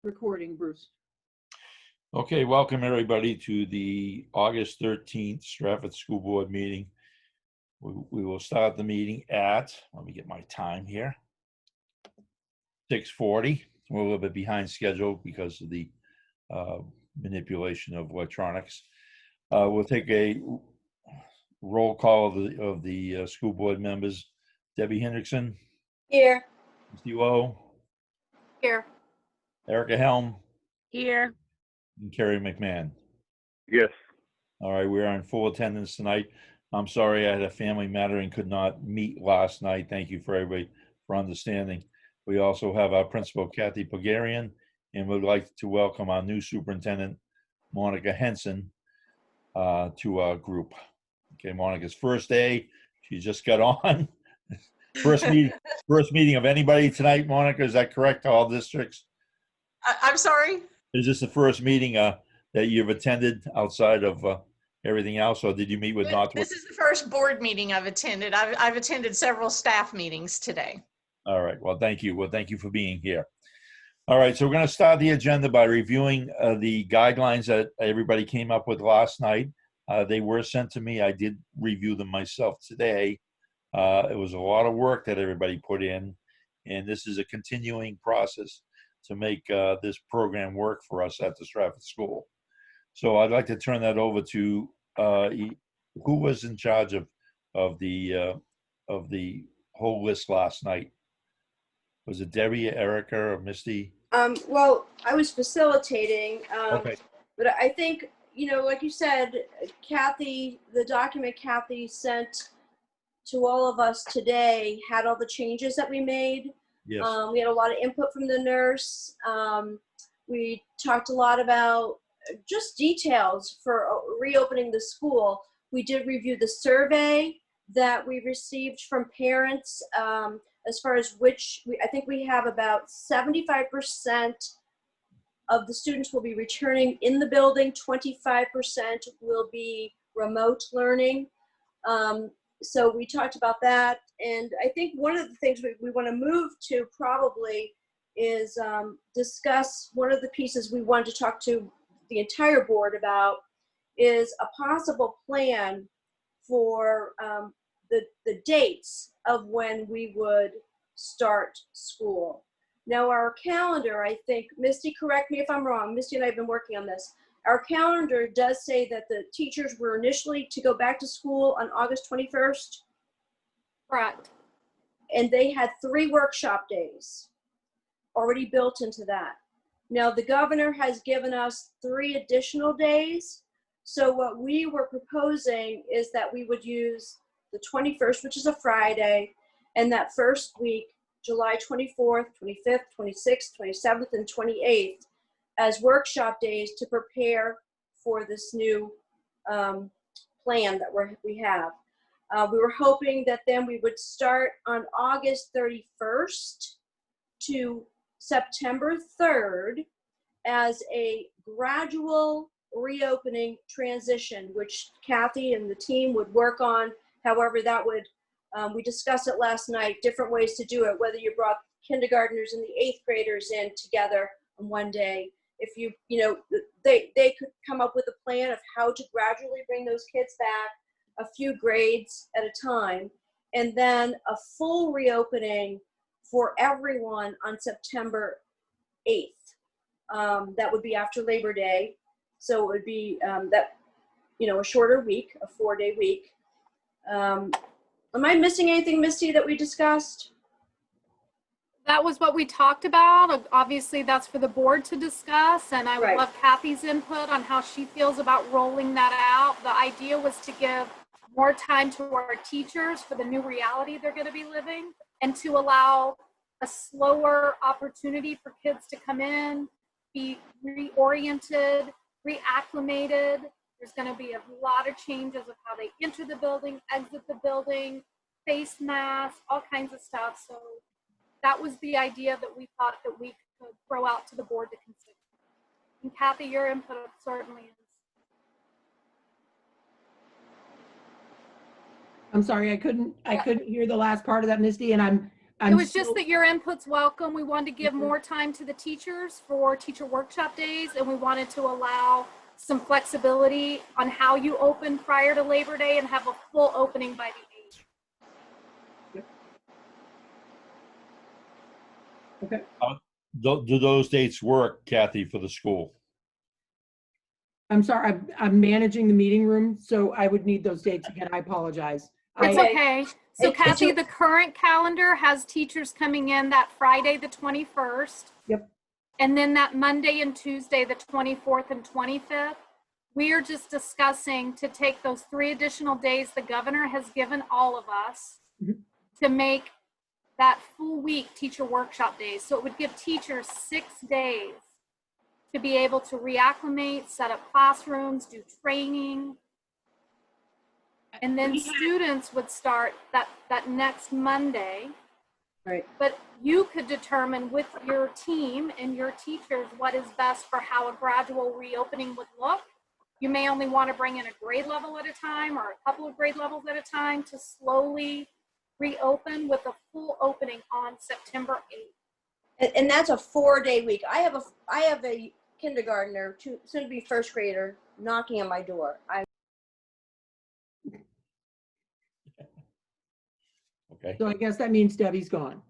Recording, Bruce. Okay, welcome everybody to the August 13th Strafford School Board meeting. We will start the meeting at, let me get my time here, 6:40. We're a little bit behind schedule because of the manipulation of electronics. We'll take a roll call of the school board members. Debbie Hendrickson. Here. Misty Lowe. Here. Erica Helm. Here. And Carrie McMahon. Yes. All right, we are in full attendance tonight. I'm sorry I had a family matter and could not meet last night. Thank you for everybody for understanding. We also have our principal, Kathy Pagarian, and we'd like to welcome our new superintendent, Monica Henson, to our group. Okay, Monica's first day. She just got on. First meeting of anybody tonight, Monica, is that correct? All districts? I'm sorry? Is this the first meeting that you've attended outside of everything else, or did you meet with Northwood? This is the first board meeting I've attended. I've attended several staff meetings today. All right. Well, thank you. Well, thank you for being here. All right. So we're going to start the agenda by reviewing the guidelines that everybody came up with last night. They were sent to me. I did review them myself today. It was a lot of work that everybody put in, and this is a continuing process to make this program work for us at the Strafford School. So I'd like to turn that over to who was in charge of the whole list last night. Was it Debbie, Erica, or Misty? Well, I was facilitating, Okay. but I think, like you said, Kathy, the document Kathy sent to all of us today had all the changes that we made. Yes. We had a lot of input from the nurse. We talked a lot about just details for reopening the school. We did review the survey that we received from parents as far as I think we have about 75% of the students will be returning in the building, 25% will be remote learning. So we talked about that, and I think one of the things we want to move to probably is discuss one of the pieces we wanted to talk to the entire board about is a possible plan for the dates of when we would start school. Now our calendar, I think, Misty, correct me if I'm wrong, Misty and I have been working on this. Our calendar does say that the teachers were initially to go back to school on August 21st. Correct. And they had 3 workshop days already built into that. Now the governor has given us 3 additional days. So what we were proposing is that we would use the 21st, which is a Friday, and that first week, July 24th, 25th, 26th, 27th, and 28th, as workshop days to prepare for this new plan that we have. We were hoping that then we would start on August 31st to September 3rd as a gradual reopening transition, which Kathy and the team would work on. However, that would, we discussed it last night, different ways to do it, whether you brought kindergartners and the 8th graders in together on one day. If they could come up with a plan of how to gradually bring those kids back, a few grades at a time, and then a full reopening for everyone on September 8th. That would be after Labor Day. So it would be a shorter week, a 4-day week. Am I missing anything, Misty, that we discussed? That was what we talked about. Obviously, that's for the board to discuss, and I would love Kathy's input on how she feels about rolling that out. The idea was to give more time to our teachers for the new reality they're going to be living, and to allow a slower opportunity for kids to come in, be reoriented, reacclimated. There's going to be a lot of changes of how they enter the building, exit the building, face masks, all kinds of stuff. So that was the idea that we thought that we could throw out to the board to consider. And Kathy, your input certainly is. I'm sorry, I couldn't hear the last part of that, Misty, and I'm It was just that your input's welcome. We wanted to give more time to the teachers for teacher workshop days, and we wanted to allow some flexibility on how you open prior to Labor Day and have a full opening by the 8th. Okay. Do those dates work, Kathy, for the school? I'm sorry, I'm managing the meeting room, so I would need those dates again. I apologize. It's okay. So It's Kathy, the current calendar has teachers coming in that Friday, the 21st. Yep. And then that Monday and Tuesday, the 24th and 25th. We are just discussing to take those 3 additional days the governor has given all of us to make that full week teacher workshop days. So it would give teachers 6 days to be able to reacclimate, set up classrooms, do training. And then students would start that next Monday. Right. But you could determine with your team and your teachers what is best for how a gradual reopening would look. You may only want to bring in a grade level at a time or a couple of grade levels at a time to slowly reopen with a full opening on September 8th. And that's a 4-day week. I have a kindergartner, soon to be first grader, knocking on my door. Okay. So I guess that means Debbie's gone.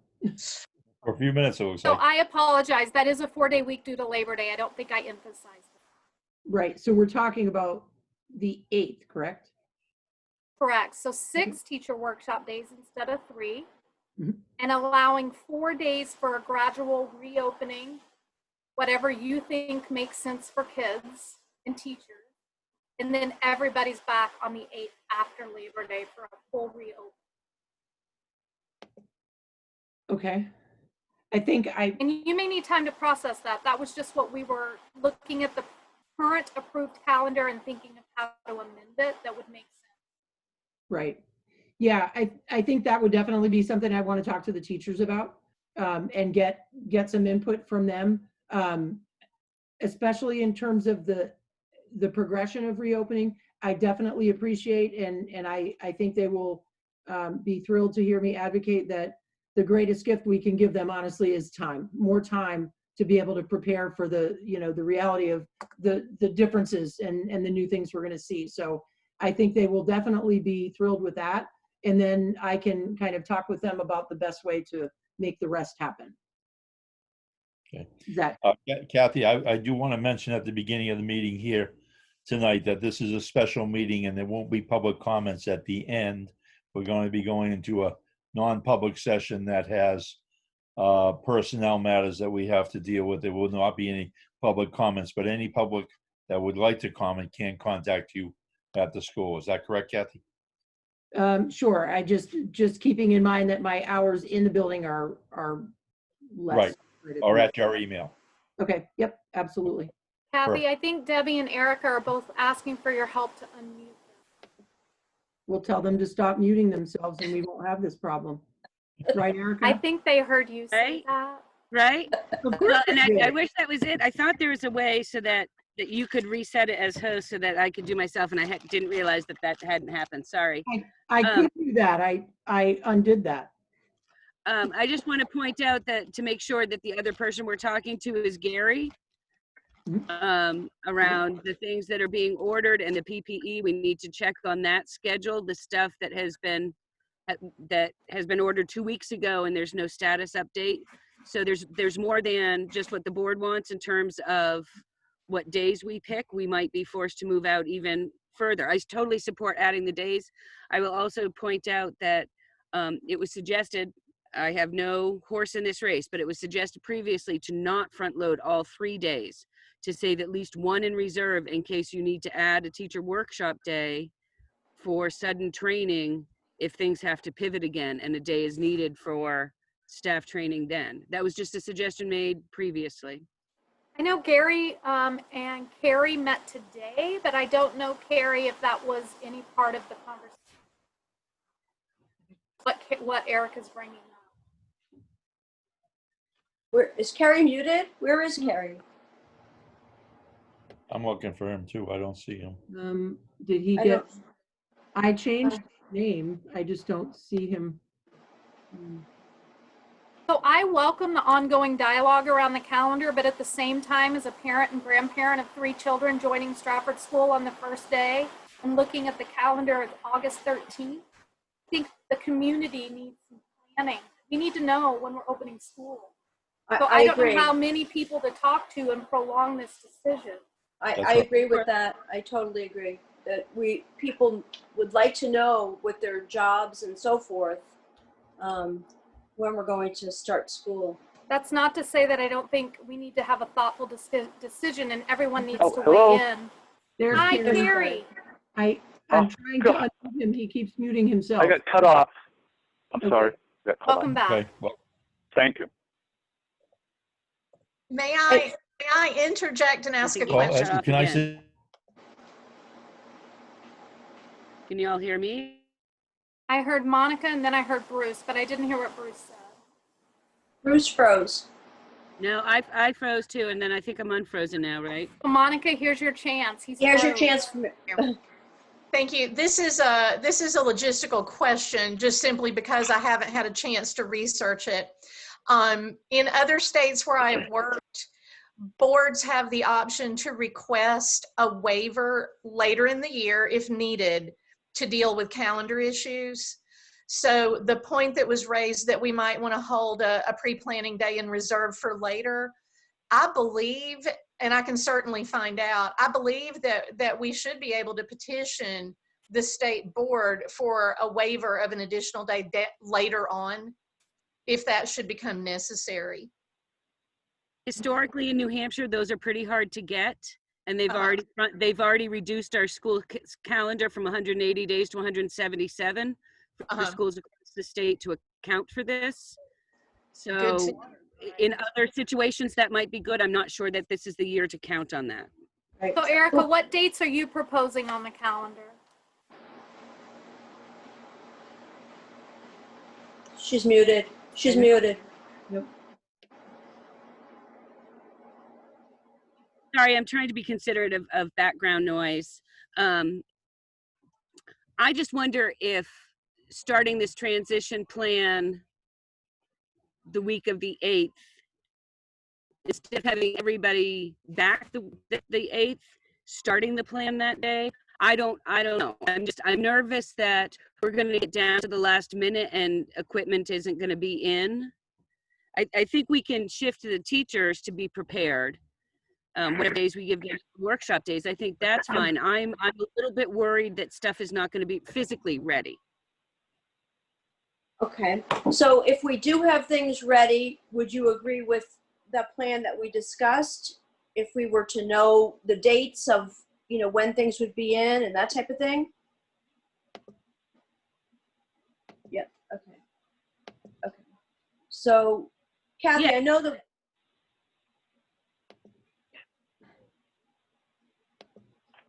For a few minutes, it looks So like. I apologize. That is a 4-day week due to Labor Day. I don't think I emphasized that. Right, so we're talking about the 8th, correct? Correct. So 6 teacher workshop days instead of 3, Mhm. and allowing 4 days for a gradual reopening, whatever you think makes sense for kids and teachers. And then everybody's back on the 8th after Labor Day for a full reopen. Okay. I think And you may need time to process that. That was just what we were looking at, the current approved calendar and thinking of how to amend it that would make sense. right. Yeah, I think that would definitely be something I want to talk to the teachers about, and get some input from them, especially in terms of the progression of reopening. I definitely appreciate, and I think they will be thrilled to hear me advocate that the greatest gift we can give them, honestly, is time, more time to be able to prepare for the reality of the differences and the new things we're going to see. So I think they will definitely be thrilled with that. And then I can kind of talk with them about the best way to make the rest happen. Okay. Is that Kathy, I do want to mention at the beginning of the meeting here tonight that this is a special meeting and there won't be public comments at the end. We're going to be going into a non-public session that has personnel matters that we have to deal with. There will not be any public comments, but any public that would like to comment can contact you at the school. Is that correct, Kathy? sure. I just keeping in mind that my hours in the building are less. Right. Or at your email. Okay. Yep. Absolutely. Kathy, I think Debbie and Erica are both asking for your help to unmute them. We'll tell them to stop muting themselves and we won't have this problem. Right, Erica? I think they heard you say that. Right? Of course Well, and they did. I wish that was it. I thought there was a way so that you could reset it as host so that I could do myself, and I didn't realize that hadn't happened. Sorry. I could do that. I undid that. I just want to point out that to make sure that the other person we're talking to is Gary. Around the things that are being ordered and the PPE, we need to check on that schedule. The stuff that has been ordered 2 weeks ago, and there's no status update. So there's more than just what the board wants in terms of what days we pick. We might be forced to move out even further. I totally support adding the days. I will also point out that it was suggested, I have no horse in this race, but it was suggested previously to not front load all 3 days, to save at least one in reserve in case you need to add a teacher workshop day for sudden training if things have to pivot again and a day is needed for staff training then. That was just a suggestion made previously. I know Gary and Carrie met today, but I don't know, Carrie, if that was any part of the conversation. What Erica's bringing up. Where is Carrie muted? Where is Carrie? I'm looking for him too. I don't see him. Did he I get? don't- I changed his name. I just don't see him. So I welcome the ongoing dialogue around the calendar, but at the same time, as a parent and grandparent of 3 children joining Strafford School on the first day and looking at the calendar of August 13th, I think the community needs some planning. We need to know when we're opening school. So I don't agree. know how many people to talk to and prolong this decision. I agree with that. I totally agree that people would like to know with their jobs and so forth when we're going to start school. That's not to say that I don't think we need to have a thoughtful decision and everyone needs to hello? weigh in. There's Hi, Gary. Gary. I'm trying to unmute him. He keeps muting himself. I got cut off. I'm Okay. sorry. I got cut Welcome off. back. Okay, well, Thank you. May I interject and ask a think well, Question. question? can I Again. say, Can you all hear me? I heard Monica and then I heard Bruce, but I didn't hear what Bruce said. Bruce froze. No, I froze too, and then I think I'm unfrozen now, right? So Monica, here's your chance. Here's your froze. chance. Thank you. This is a logistical question, just simply because I haven't had a chance to research it. In other states where I have worked, boards have the option to request a waiver later in the year if needed to deal with calendar issues. So the point that was raised that we might want to hold a pre-planning day in reserve for later, I believe, and I can certainly find out, I believe that we should be able to petition the state board for a waiver of an additional day later on, if that should become necessary. Historically in New Hampshire, those are pretty hard to get, and they've Uh-huh. already reduced our school calendar from 180 days to 177 for Uh-huh. schools across the state to account for this. Good to So in other situations that might be good. I'm not sure that this is the year to count on that. Right. So Erica, what dates are you proposing on the calendar? She's muted. She's muted. Yep. Sorry, I'm trying to be considerate of background noise. I just wonder if starting this transition plan the week of the 8th, instead of having everybody back the 8th, starting the plan that day, I don't know. I'm nervous that we're going to get down to the last minute and equipment isn't going to be in. I think we can shift to the teachers to be prepared. Whatever days we give them workshop days, I think that's fine. I'm a little bit worried that stuff is not going to be physically ready. Okay, so if we do have things ready, would you agree with the plan that we discussed? If we were to know the dates of, when things would be in and that type of thing? Yeah, okay. Okay. So, Kathy, Yeah. I know that.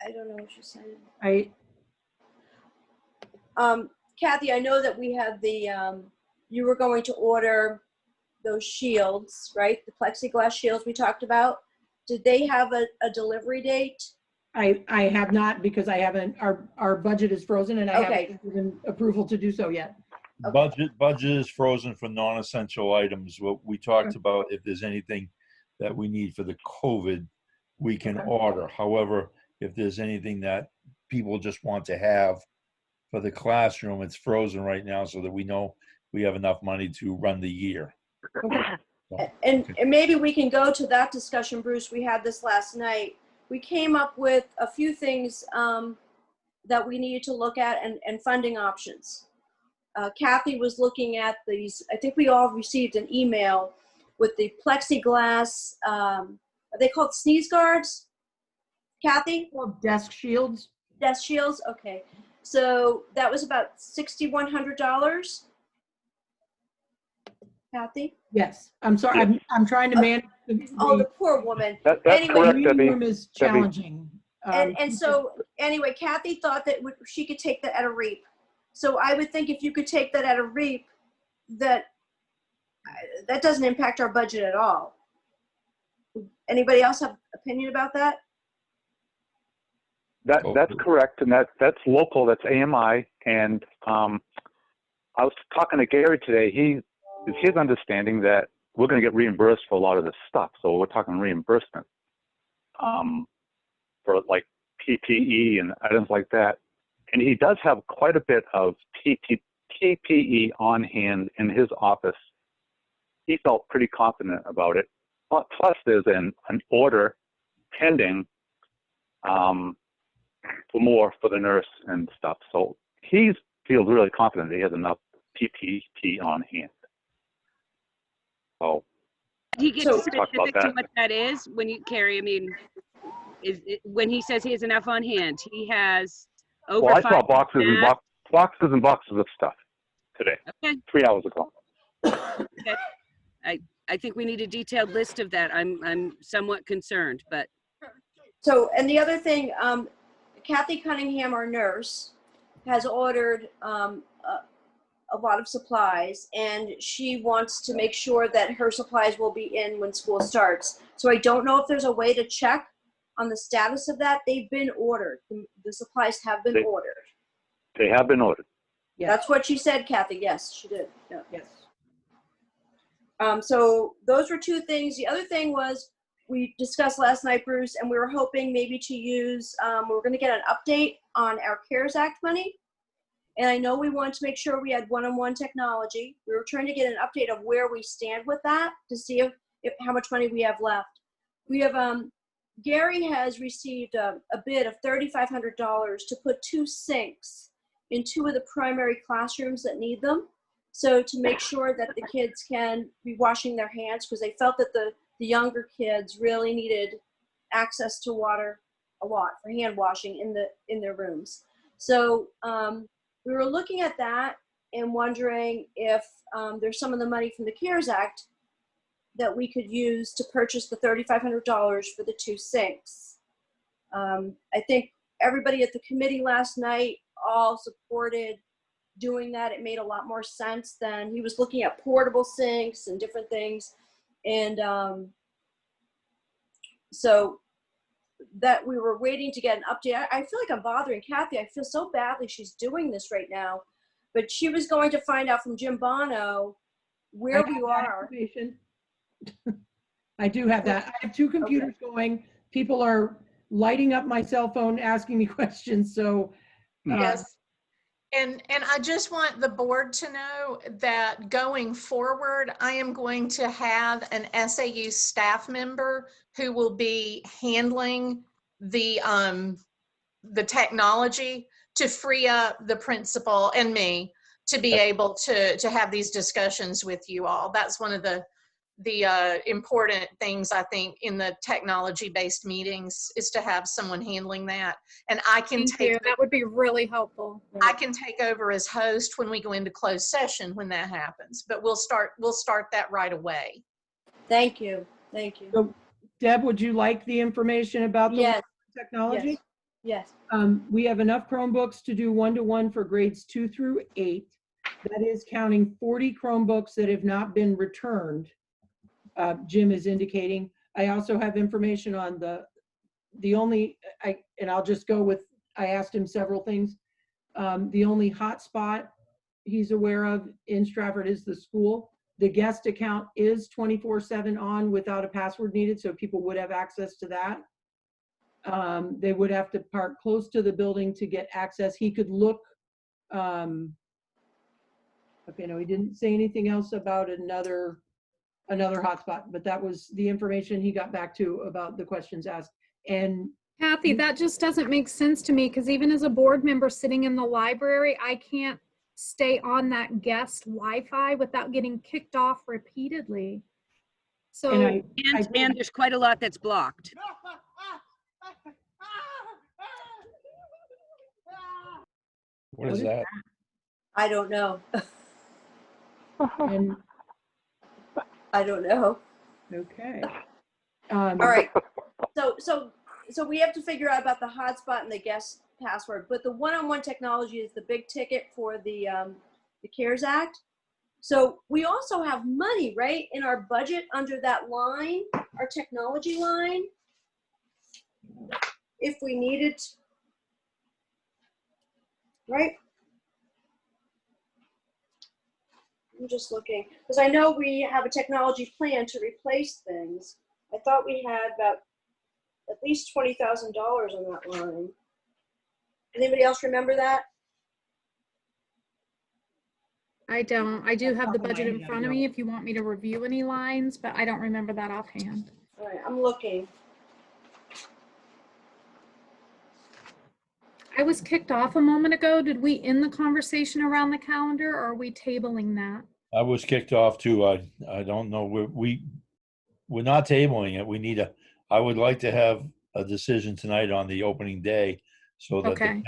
I don't know what you're saying. Kathy, I know that we have you were going to order those shields, right? The plexiglass shields we talked about. Did they have a delivery date? I have not, because I haven't, our budget is frozen and I Okay. haven't given approval to do so yet. budget is frozen for non-essential items. What we talked about, if there's anything that we need for the COVID, we can order. However, if there's anything that people just want to have for the classroom, it's frozen right now so that we know we have enough money to run the year. And maybe we can go to that discussion, Bruce. We had this last night. We came up with a few things that we needed to look at and funding options. Kathy was looking at these. I think we all received an email with the plexiglass, are they called sneeze guards? Kathy? Well, desk shields. Desk shields, okay. So that was about $6,100. Kathy? Yes, I'm sorry, I'm trying to manage. Oh, the poor woman. That's Anyway, correct, meeting Debbie. room is challenging. And so anyway, Kathy thought that she could take that at a REAP. So I would think if you could take that at a REAP, that doesn't impact our budget at all. Anybody else have opinion about that? That's correct, and that's local. That's AMI. And I was talking to Gary today. is his understanding that we're going to get reimbursed for a lot of this stuff. So we're talking reimbursement for like PPE and items like that. And he does have quite a bit of PPE on hand in his office. He felt pretty confident about it. Plus, there's an order pending for more for the nurse and stuff. So he feels really confident that he has enough PPE on hand. So Did he get So- specific to what that is when you carry? I mean, when he says he has enough on hand, he has over well, I 5 saw boxes and boxes of stuff today, Okay. 3 hours ago. Okay. I think we need a detailed list of that. I'm somewhat concerned, but So, and the other thing, Kathy Cunningham, our nurse, has ordered a lot of supplies, and she wants to make sure that her supplies will be in when school starts. So I don't know if there's a way to check on the status of that. They've been ordered. The supplies have been ordered. They have been ordered. Yes. That's what she said, Kathy. Yes, she did. Yeah. Yes. So those were two things. The other thing was we discussed last night, Bruce, and we were hoping maybe to use, we were going to get an update on our CARES Act money. And I know we wanted to make sure we had one-on-one technology. We were trying to get an update of where we stand with that to see if how much money we have left. We have, Gary has received a bid of $3,500 to put 2 sinks in 2 of the primary classrooms that need them. So to make sure that the kids can be washing their hands, because they felt that the younger kids really needed access to water a lot for hand washing in their rooms. So we were looking at that and wondering if there's some of the money from the CARES Act that we could use to purchase the $3,500 for the 2 sinks. I think everybody at the committee last night all supported doing that. It made a lot more sense than he was looking at portable sinks and different things. And so that we were waiting to get an update. I feel like I'm bothering Kathy. I feel so badly she's doing this right now. But she was going to find out from Jim Bono where we are. I do have that. I have 2 computers going. People are lighting up my cell phone, asking me questions. So Yes. And I just want the board to know that going forward, I am going to have an SAU staff member who will be handling the technology to free up the principal and me to be able to have these discussions with you all. That's one of the important things I think in the technology-based meetings is to have someone handling that. And I can That would be really helpful. I can take over as host when we go into closed session when that happens, but we'll start that right away. Thank you. Thank you. So, Deb, would you like the information about the Yes. technology? Yes. We have enough Chromebooks to do 1-to-1 for grades 2 through 8. That is counting 40 Chromebooks that have not been returned. Jim is indicating. I also have information on the only, and I'll just go with, I asked him several things. The only hotspot he's aware of in Strafford is the school. The guest account is 24/7 on without a password needed, so people would have access to that. They would have to park close to the building to get access. He could look, okay, no, he didn't say anything else about another hotspot, but that was the information he got back to about the questions asked. And Kathy, that just doesn't make sense to me, because even as a board member sitting in the library, I can't stay on that guest Wi-Fi without getting kicked off repeatedly. So, and there's quite a lot that's blocked. What is that? I don't know. and I don't know. okay. All right. So we have to figure out about the hotspot and the guest password, but the one-on-one technology is the big ticket for the CARES Act. So we also have money, right, in our budget under that line, our technology line, if we needed, right? I'm just looking, because I know we have a technology plan to replace things. I thought we had about at least $20,000 on that line. Anybody else remember that? I don't. I do have the budget in front of me if you want me to review any lines, but I don't remember that offhand. All right, I'm looking. I was kicked off a moment ago. Did we end the conversation around the calendar, or are we tabling that? I was kicked off too. I don't know. We're not tabling it. We need I would like to have a decision tonight on the opening day so that, Okay.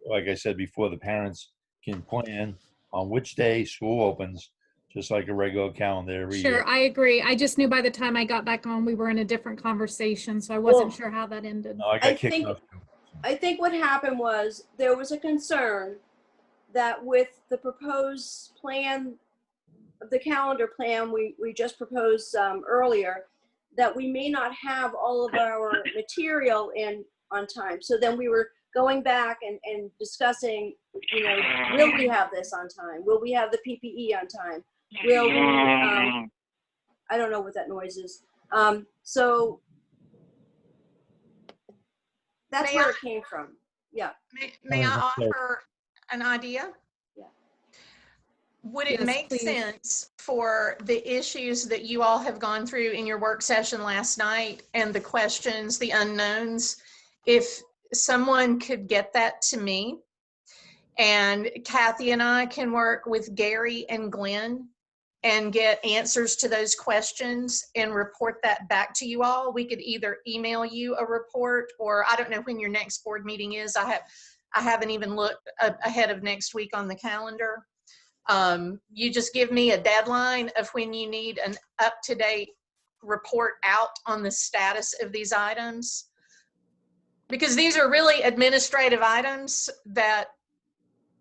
like I said before, the parents can plan on which day school opens, just like a regular calendar every year. Sure, I agree. I just knew by the time I got back on, we were in a different conversation, so I wasn't sure how that ended. No, I got kicked off too. I think what happened was there was a concern that with the proposed plan, the calendar plan we just proposed earlier, that we may not have all of our material in on time. So then we were going back and discussing, you know, will we have this on time? Will we have the PPE on time? Will we, I don't know what that noise is. So that's where it came from. Yeah. May I offer an idea? Yeah. Would it Yes, make please. sense for the issues that you all have gone through in your work session last night and the questions, the unknowns, if someone could get that to me and Kathy and I can work with Gary and Glenn and get answers to those questions and report that back to you all? We could either email you a report, or I don't know when your next board meeting is. I haven't even looked ahead of next week on the calendar. You just give me a deadline of when you need an up-to-date report out on the status of these items, because these are really administrative items that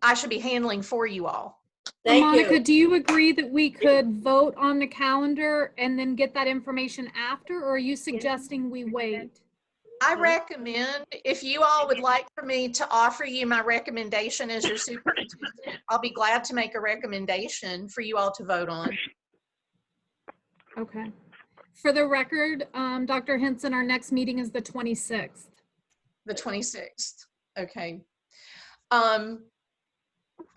I should be handling for you all. Thank Monica, you. do you agree that we could vote on the calendar and then get that information after, or are you suggesting we wait? I recommend, if you all would like for me to offer you my recommendation as your superintendent, I'll be glad to make a recommendation for you all to vote on. Okay. For the record, Dr. Henson, our next meeting is the 26th. The 26th. Okay.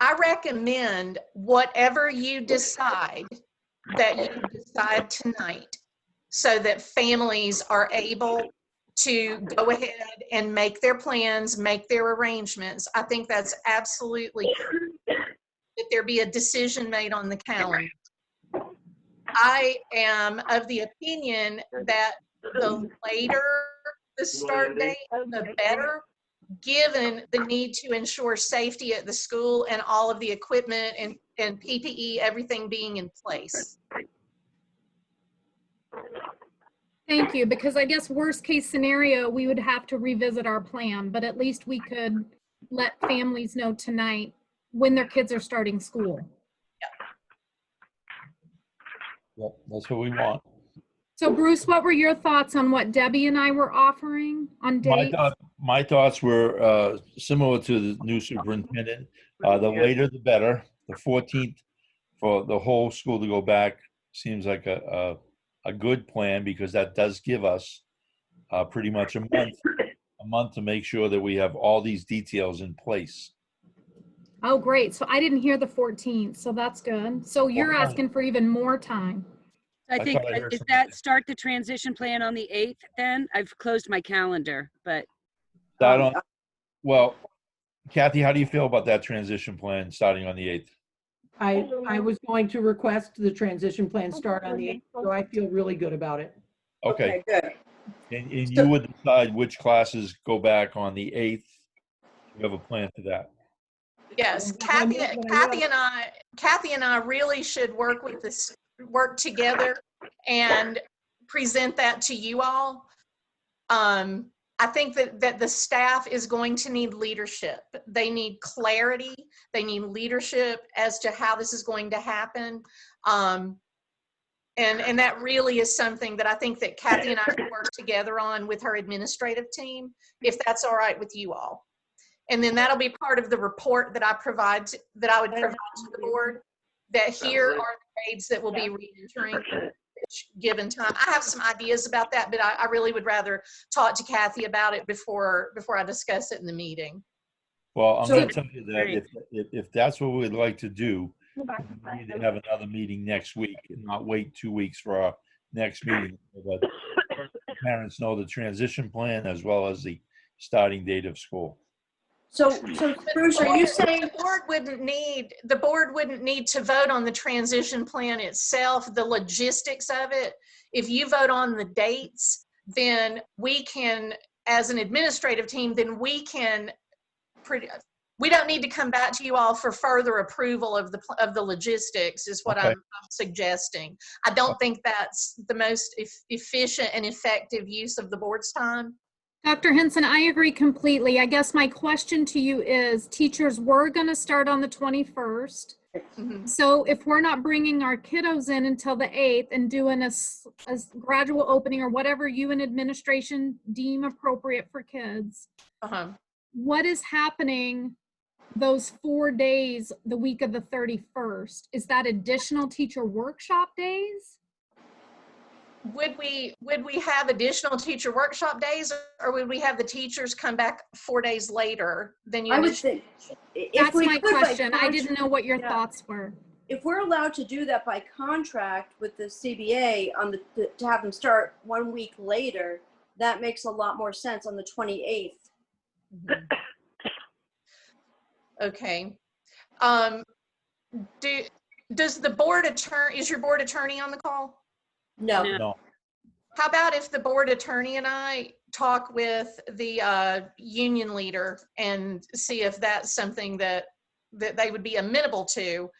I recommend whatever you decide that you decide tonight, so that families are able to go ahead and make their plans, make their arrangements. I think that's absolutely that there be a decision made on the calendar. I am of the opinion that the later the start date, the better, given the need to ensure safety at the school and all of the equipment and PPE, everything being in place. Thank you, because I guess worst case scenario, we would have to revisit our plan, but at least we could let families know tonight when their kids are starting school. Yep, that's what we want. So Bruce, what were your thoughts on what Debbie and I were offering on dates? My thoughts were similar to the new superintendent. The later, the better. The 14th for the whole school to go back seems like a good plan, because that does give us pretty much a month to make sure that we have all these details in place. Oh, great. So I didn't hear the 14th, so that's good. So you're asking for even more time. I think, thought I heard is something. that start the transition plan on the 8th then? I've closed my calendar, but. Well, Kathy, how do you feel about that transition plan starting on the 8th? I was going to request the transition plan start on the 8th, so I feel really good about it. Okay. Good. And you would decide which classes go back on the 8th. You have a plan for that. Yes, Kathy and I really should work together and present that to you all. I think that the staff is going to need leadership. They need clarity. They need leadership as to how this is going to happen. And that really is something that I think that Kathy and I can work together on with her administrative team, if that's all right with you all. And then that'll be part of the report that I would provide to the board, that here are the grades that will be re-entering each given time. I have some ideas about that, but I really would rather talk to Kathy about it before I discuss it in the meeting. Well, I'm So- going to tell you that if that's what we'd like to do, we need to have another meeting next week and not wait 2 weeks for our next meeting. But parents know the transition plan as well as the starting date of school. So Bruce, are you saying? The board wouldn't need to vote on the transition plan itself, the logistics of it. If you vote on the dates, then we can, as an administrative team, then we don't need to come back to you all for further approval of the logistics is what Okay. I'm suggesting. I don't think that's the most efficient and effective use of the board's time. Dr. Henson, I agree completely. I guess my question to you is, teachers were going to start on the 21st. Mhm. So if we're not bringing our kiddos in until the 8th and doing a gradual opening or whatever you and administration deem appropriate for kids, Uh-huh. what is happening those 4 days, the week of the 31st? Is that additional teacher workshop days? Would we have additional teacher workshop days, or would we have the teachers come back 4 days later than you? I would think. If That's we my could by question. I didn't contract- know what your yeah. thoughts were. If we're allowed to do that by contract with the CBA to have them start 1 week later, that makes a lot more sense on the 28th. Okay. Does the board attorney, is your board attorney on the call? No. No. How about if the board attorney and I talk with the union leader and see if that's something that they would be amenable to?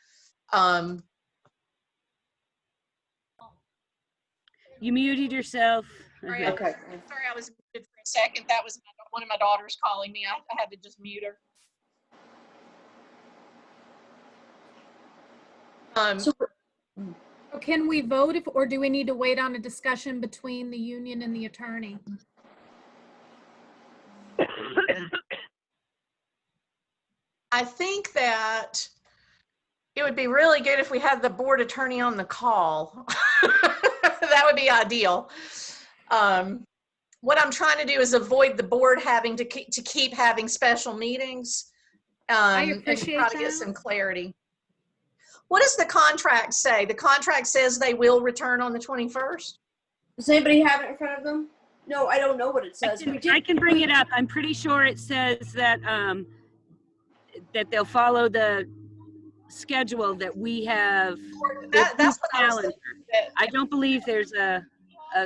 You muted yourself. Sorry, Okay. sorry, I was muted for a second. That was one of my daughters calling me. I had to just mute her. So Can we vote or do we need to wait on a discussion between the union and the attorney? I think that it would be really good if we had the board attorney on the call. That would be ideal. What I'm trying to do is avoid the board having to keep having special meetings. I And appreciate try to get that. some clarity. What does the contract say? The contract says they will return on the 21st? does anybody have it in front of them? No, I don't know what it says. I can bring it up. I'm pretty sure it says that that they'll follow the schedule that we have. That's what I was calendar. thinking. I don't believe there's a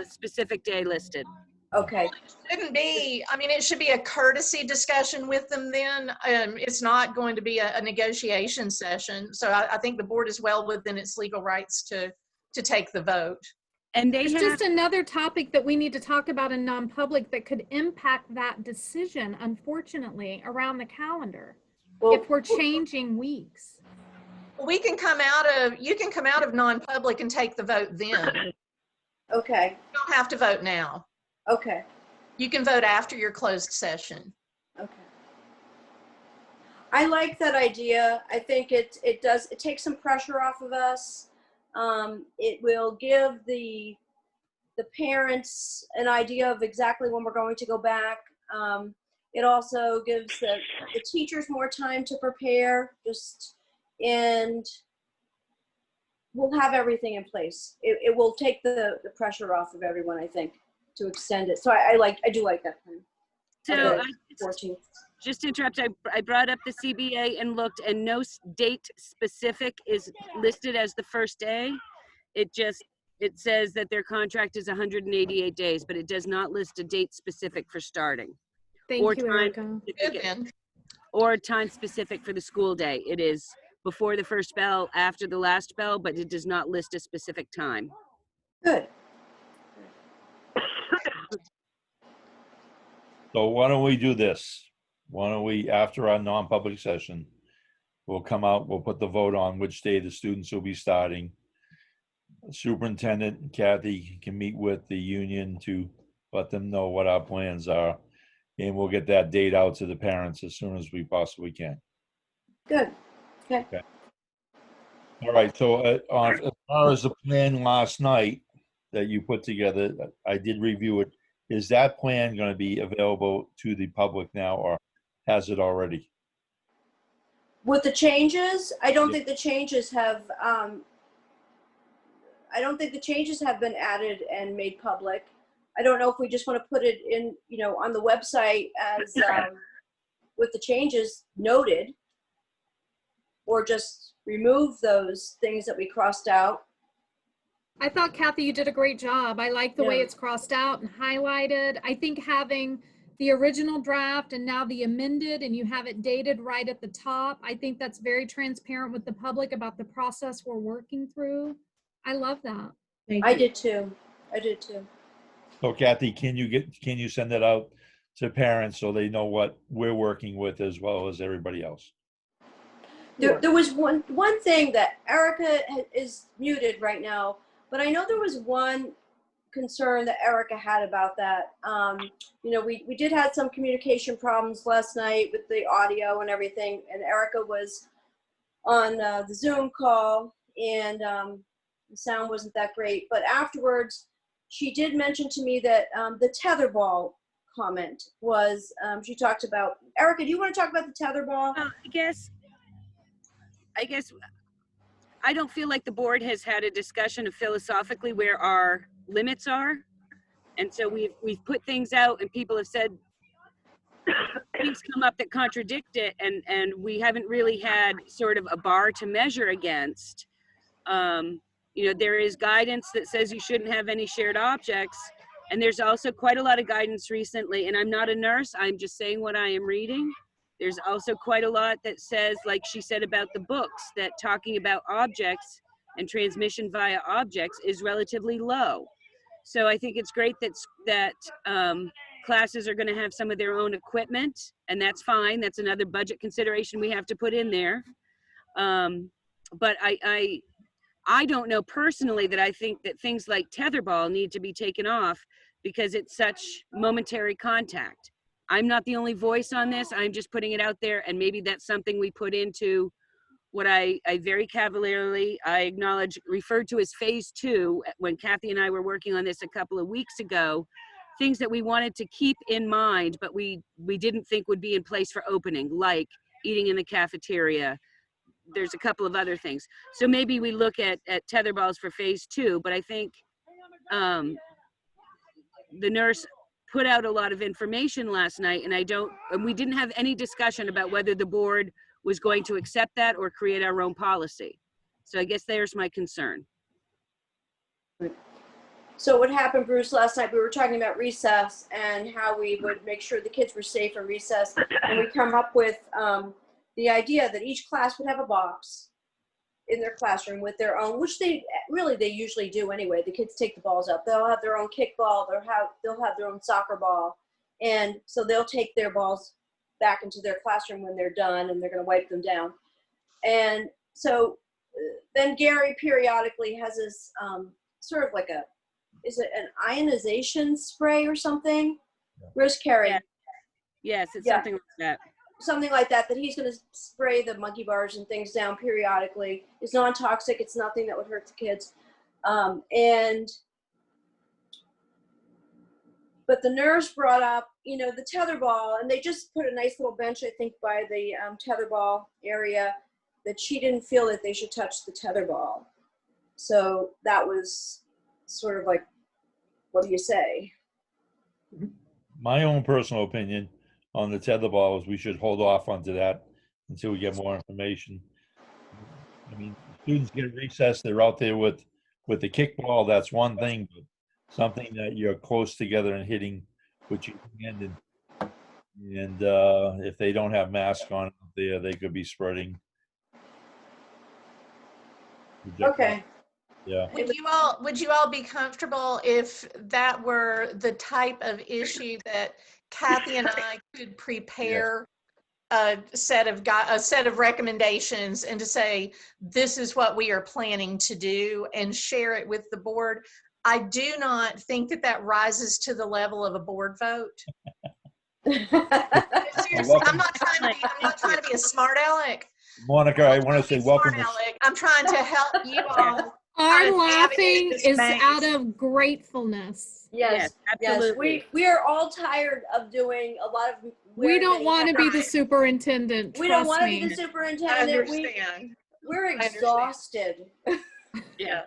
specific day listed. Okay. Shouldn't be, I mean, it should be a courtesy discussion with them then. It's not going to be a negotiation session. So I think the board is well within its legal rights to take the vote. And they It's have, just another topic that we need to talk about in non-public that could impact that decision, unfortunately, around the calendar. Well, If we're changing weeks. You can come out of non-public and take the vote then. okay. You don't have to vote now. Okay. You can vote after your closed session. Okay. I like that idea. I think it takes some pressure off of us. It will give the parents an idea of exactly when we're going to go back. It also gives the teachers more time to prepare, and we'll have everything in place. It will take the pressure off of everyone, I think, to extend it. So I do like that plan. so Okay. 14th. just to interrupt, I brought up the CBA and looked, and no date specific is listed as the first day. It says that their contract is 188 days, but it does not list a date specific for starting. Thank Or you, time Erica. Good then. or time specific for the school day. It is before the first bell, after the last bell, but it does not list a specific time. Good. So why don't we do this? Why don't we, after our non-public session, we'll come out, we'll put the vote on which day the students will be starting. Superintendent Kathy can meet with the union to let them know what our plans are. And we'll get that date out to the parents as soon as we possibly can. Good. Okay. All right, so as far as the plan last night that you put together, I did review it. Is that plan going to be available to the public now, or has it already? With the changes, I don't Yeah. think the changes have, I don't think the changes have been added and made public. I don't know if we just want to put it in, you know, on the website as, with the changes noted, or just remove those things that we crossed out. I thought, Kathy, you did a great job. I like the way Yeah. it's crossed out and highlighted. I think having the original draft and now the amended, and you have it dated right at the top, I think that's very transparent with the public about the process we're working through. I love that. Thank I you. did too. I did too. So Kathy, can you send that out to parents so they know what we're working with as well as everybody else? There was one thing that Erica is muted right now, but I know there was one concern that Erica had about that. You know, we did have some communication problems last night with the audio and everything, and Erica was on the Zoom call, and the sound wasn't that great. But afterwards, she did mention to me that the tetherball comment was, she talked about, Erica, do you want to talk about the tetherball? I guess I don't feel like the board has had a discussion of philosophically where our limits are. And so we've put things out and people have said things come up that contradict it, and we haven't really had sort of a bar to measure against. You know, there is guidance that says you shouldn't have any shared objects, and there's also quite a lot of guidance recently, and I'm not a nurse, I'm just saying what I am reading. There's also quite a lot that says, like she said about the books, that talking about objects and transmission via objects is relatively low. So I think it's great that classes are going to have some of their own equipment, and that's fine. That's another budget consideration we have to put in there. But I don't know personally that I think that things like tetherball need to be taken off because it's such momentary contact. I'm not the only voice on this. I'm just putting it out there, and maybe that's something we put into what I very cavalierly, I acknowledge, referred to as phase 2 when Kathy and I were working on this a couple of weeks ago. Things that we wanted to keep in mind, but we didn't think would be in place for opening, like eating in the cafeteria. There's a couple of other things. So maybe we look at tetherballs for phase 2, but I think the nurse put out a lot of information last night, and we didn't have any discussion about whether the board was going to accept that or create our own policy. So I guess there's my concern. So what happened, Bruce, last night, we were talking about recess and how we would make sure the kids were safe in recess. And we come up with the idea that each class would have a box in their classroom with their own, which they usually do anyway. The kids take the balls out. They'll have their own kickball. They'll have their own soccer ball. And so they'll take their balls back into their classroom when they're done, and they're going to wipe them down. And so then Gary periodically has this sort of like is it an ionization spray or something? Where's Carrie? Yeah. Yes, it's Yeah. something like that. Something like that he's going to spray the monkey bars and things down periodically. It's non-toxic. It's nothing that would hurt the kids. But the nurse brought up, you know, the tetherball, and they just put a nice little bench, I think, by the tetherball area, that she didn't feel that they should touch the tetherball. So that was sort of like, what do you say? My own personal opinion on the tetherball is we should hold off onto that until we get more information. I mean, students get recess, they're out there with the kickball, that's one thing, but something that you're close together and hitting with your hand, and if they don't have masks on there, they could be spreading. Okay. Yeah. Would you all be comfortable if that were the type of issue that Kathy and I could prepare a set of recommendations and to say, this is what we are planning to do, and share it with the board? I do not think that rises to the level of a board vote. Seriously, I'm not trying to be a smart aleck. Monica, I want to say welcome. Smart, Alec. I'm trying to help you all. Our navigate laughing this is maze. out of gratefulness. Yes, absolutely. We are all tired of doing a lot of. We don't want to be the Right. superintendent. We don't trust want to be me. the I superintendent. understand. We're understand. exhausted. Yeah.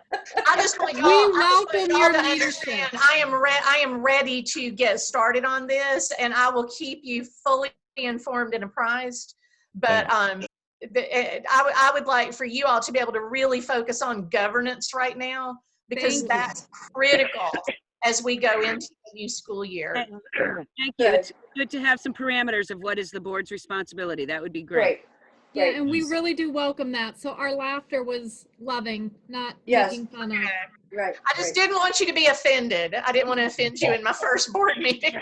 I just want We y'all, I just want welcome y'all your to leadership. understand, I am ready to get started on this, and I will keep you fully informed and apprised. But I would like for you all to be able to really focus on governance right now, because Thank you. that's critical as we go into the new school year. Thank you. Good. It's good to have some parameters of what is the board's responsibility. That would be great. Yeah, Great. and we really do welcome that. So our laughter was loving, not Yes. making fun of. Right. I just didn't want you to be offended. I didn't want to offend you in my first board meeting.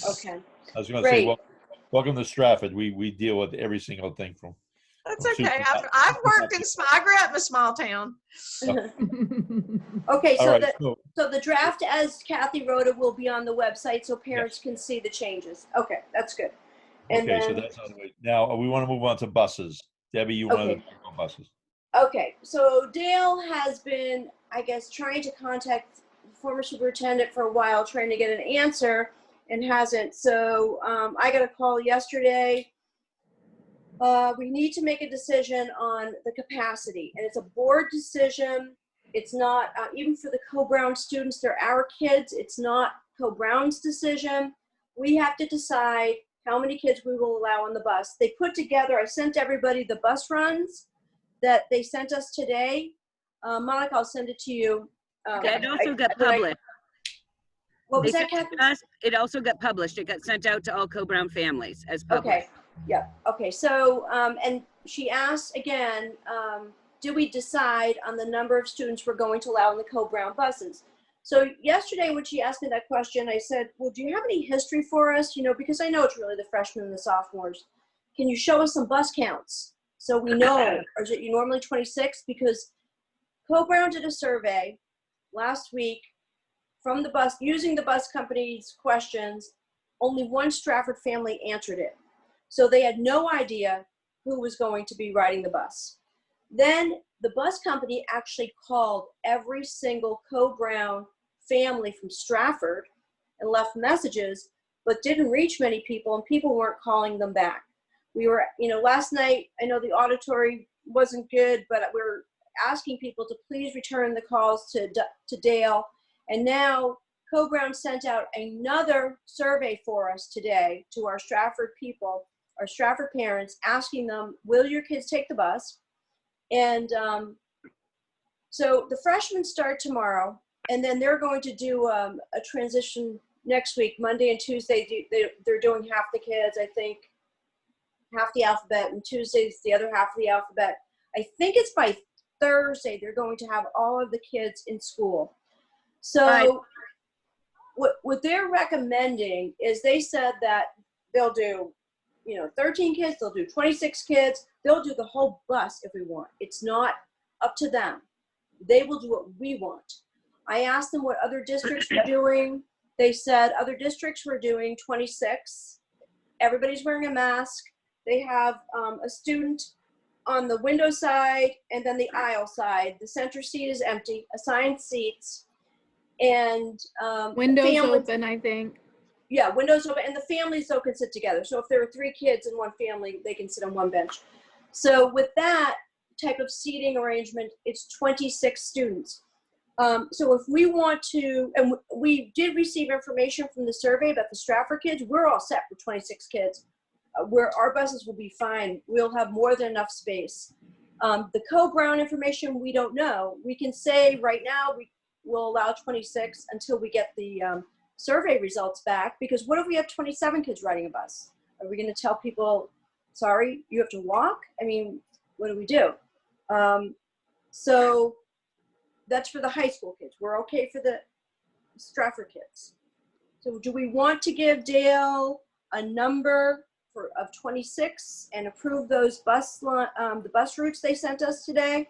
Okay. I was going to say, Great. well, welcome to Strafford. We deal with every single thing from. That's from okay. super- I've worked I grew up in a small town. Okay, All so right. so the draft as Kathy wrote it will be on the website so parents can see the changes. Okay, that's good. And Okay, so then, that's on the way. Now we want to move on to buses. Debbie, you wanted to talk about buses. okay, so Dale has been, I guess, trying to contact the former superintendent for a while, trying to get an answer, and hasn't. So I got a call yesterday. We need to make a decision on the capacity, and it's a board decision. It's not, even for the Co-Brown students, they're our kids. It's not Co-Brown's decision. We have to decide how many kids we will allow on the bus. They put together, I sent everybody the bus runs that they sent us today. Monica, I'll send it to you. It also got published. What was They that, sent Kathy? it to us. It also got published. It got sent out to all Co-Brown families as published. Okay, yeah, okay, so, and she asked again, did we decide on the number of students we're going to allow in the Co-Brown buses? So yesterday when she asked me that question, I said, well, do you have any history for us? You know, because I know it's really the freshmen and the sophomores. Can you show us some bus counts so we know, or is it normally 26? Because Co-Brown did a survey last week from the bus, using the bus company's questions. Only one Strafford family answered it. So they had no idea who was going to be riding the bus. Then the bus company actually called every single Co-Brown family from Strafford and left messages, but didn't reach many people, and people weren't calling them back. We were, you know, last night, I know the auditory wasn't good, but we were asking people to please return the calls to Dale. And now Co-Brown sent out another survey for us today to our Strafford people, our Strafford parents, asking them, will your kids take the bus? And so the freshmen start tomorrow, and then they're going to do a transition next week, Monday and Tuesday. They're doing half the kids, I think, half the alphabet, and Tuesday's the other half of the alphabet. I think it's by Thursday they're going to have all of the kids in school. So what they're recommending is, they said that they'll do, 13 kids, they'll do 26 kids, they'll do the whole bus if we want. It's not up to them. They will do what we want. I asked them what other districts were doing. They said other districts were doing 26. Everybody's wearing a mask. They have a student on the window side and then the aisle side. The center seat is empty, assigned seats. And Windows open, I think. Yeah, windows open, and the families though can sit together. So if there are 3 kids in one family, they can sit on one bench. So with that type of seating arrangement, it's 26 students. So if we want to, and we did receive information from the survey about the Strafford kids, we're all set for 26 kids. Where our buses will be fine. We'll have more than enough space. The Co-Brown information, we don't know. We can say right now we will allow 26 until we get the survey results back, because what if we have 27 kids riding a bus? Are we going to tell people, sorry, you have to walk? I mean, what do we do? So that's for the high school kids. We're okay for the Strafford kids. So do we want to give Dale a number of 26 and approve those the bus routes they sent us today?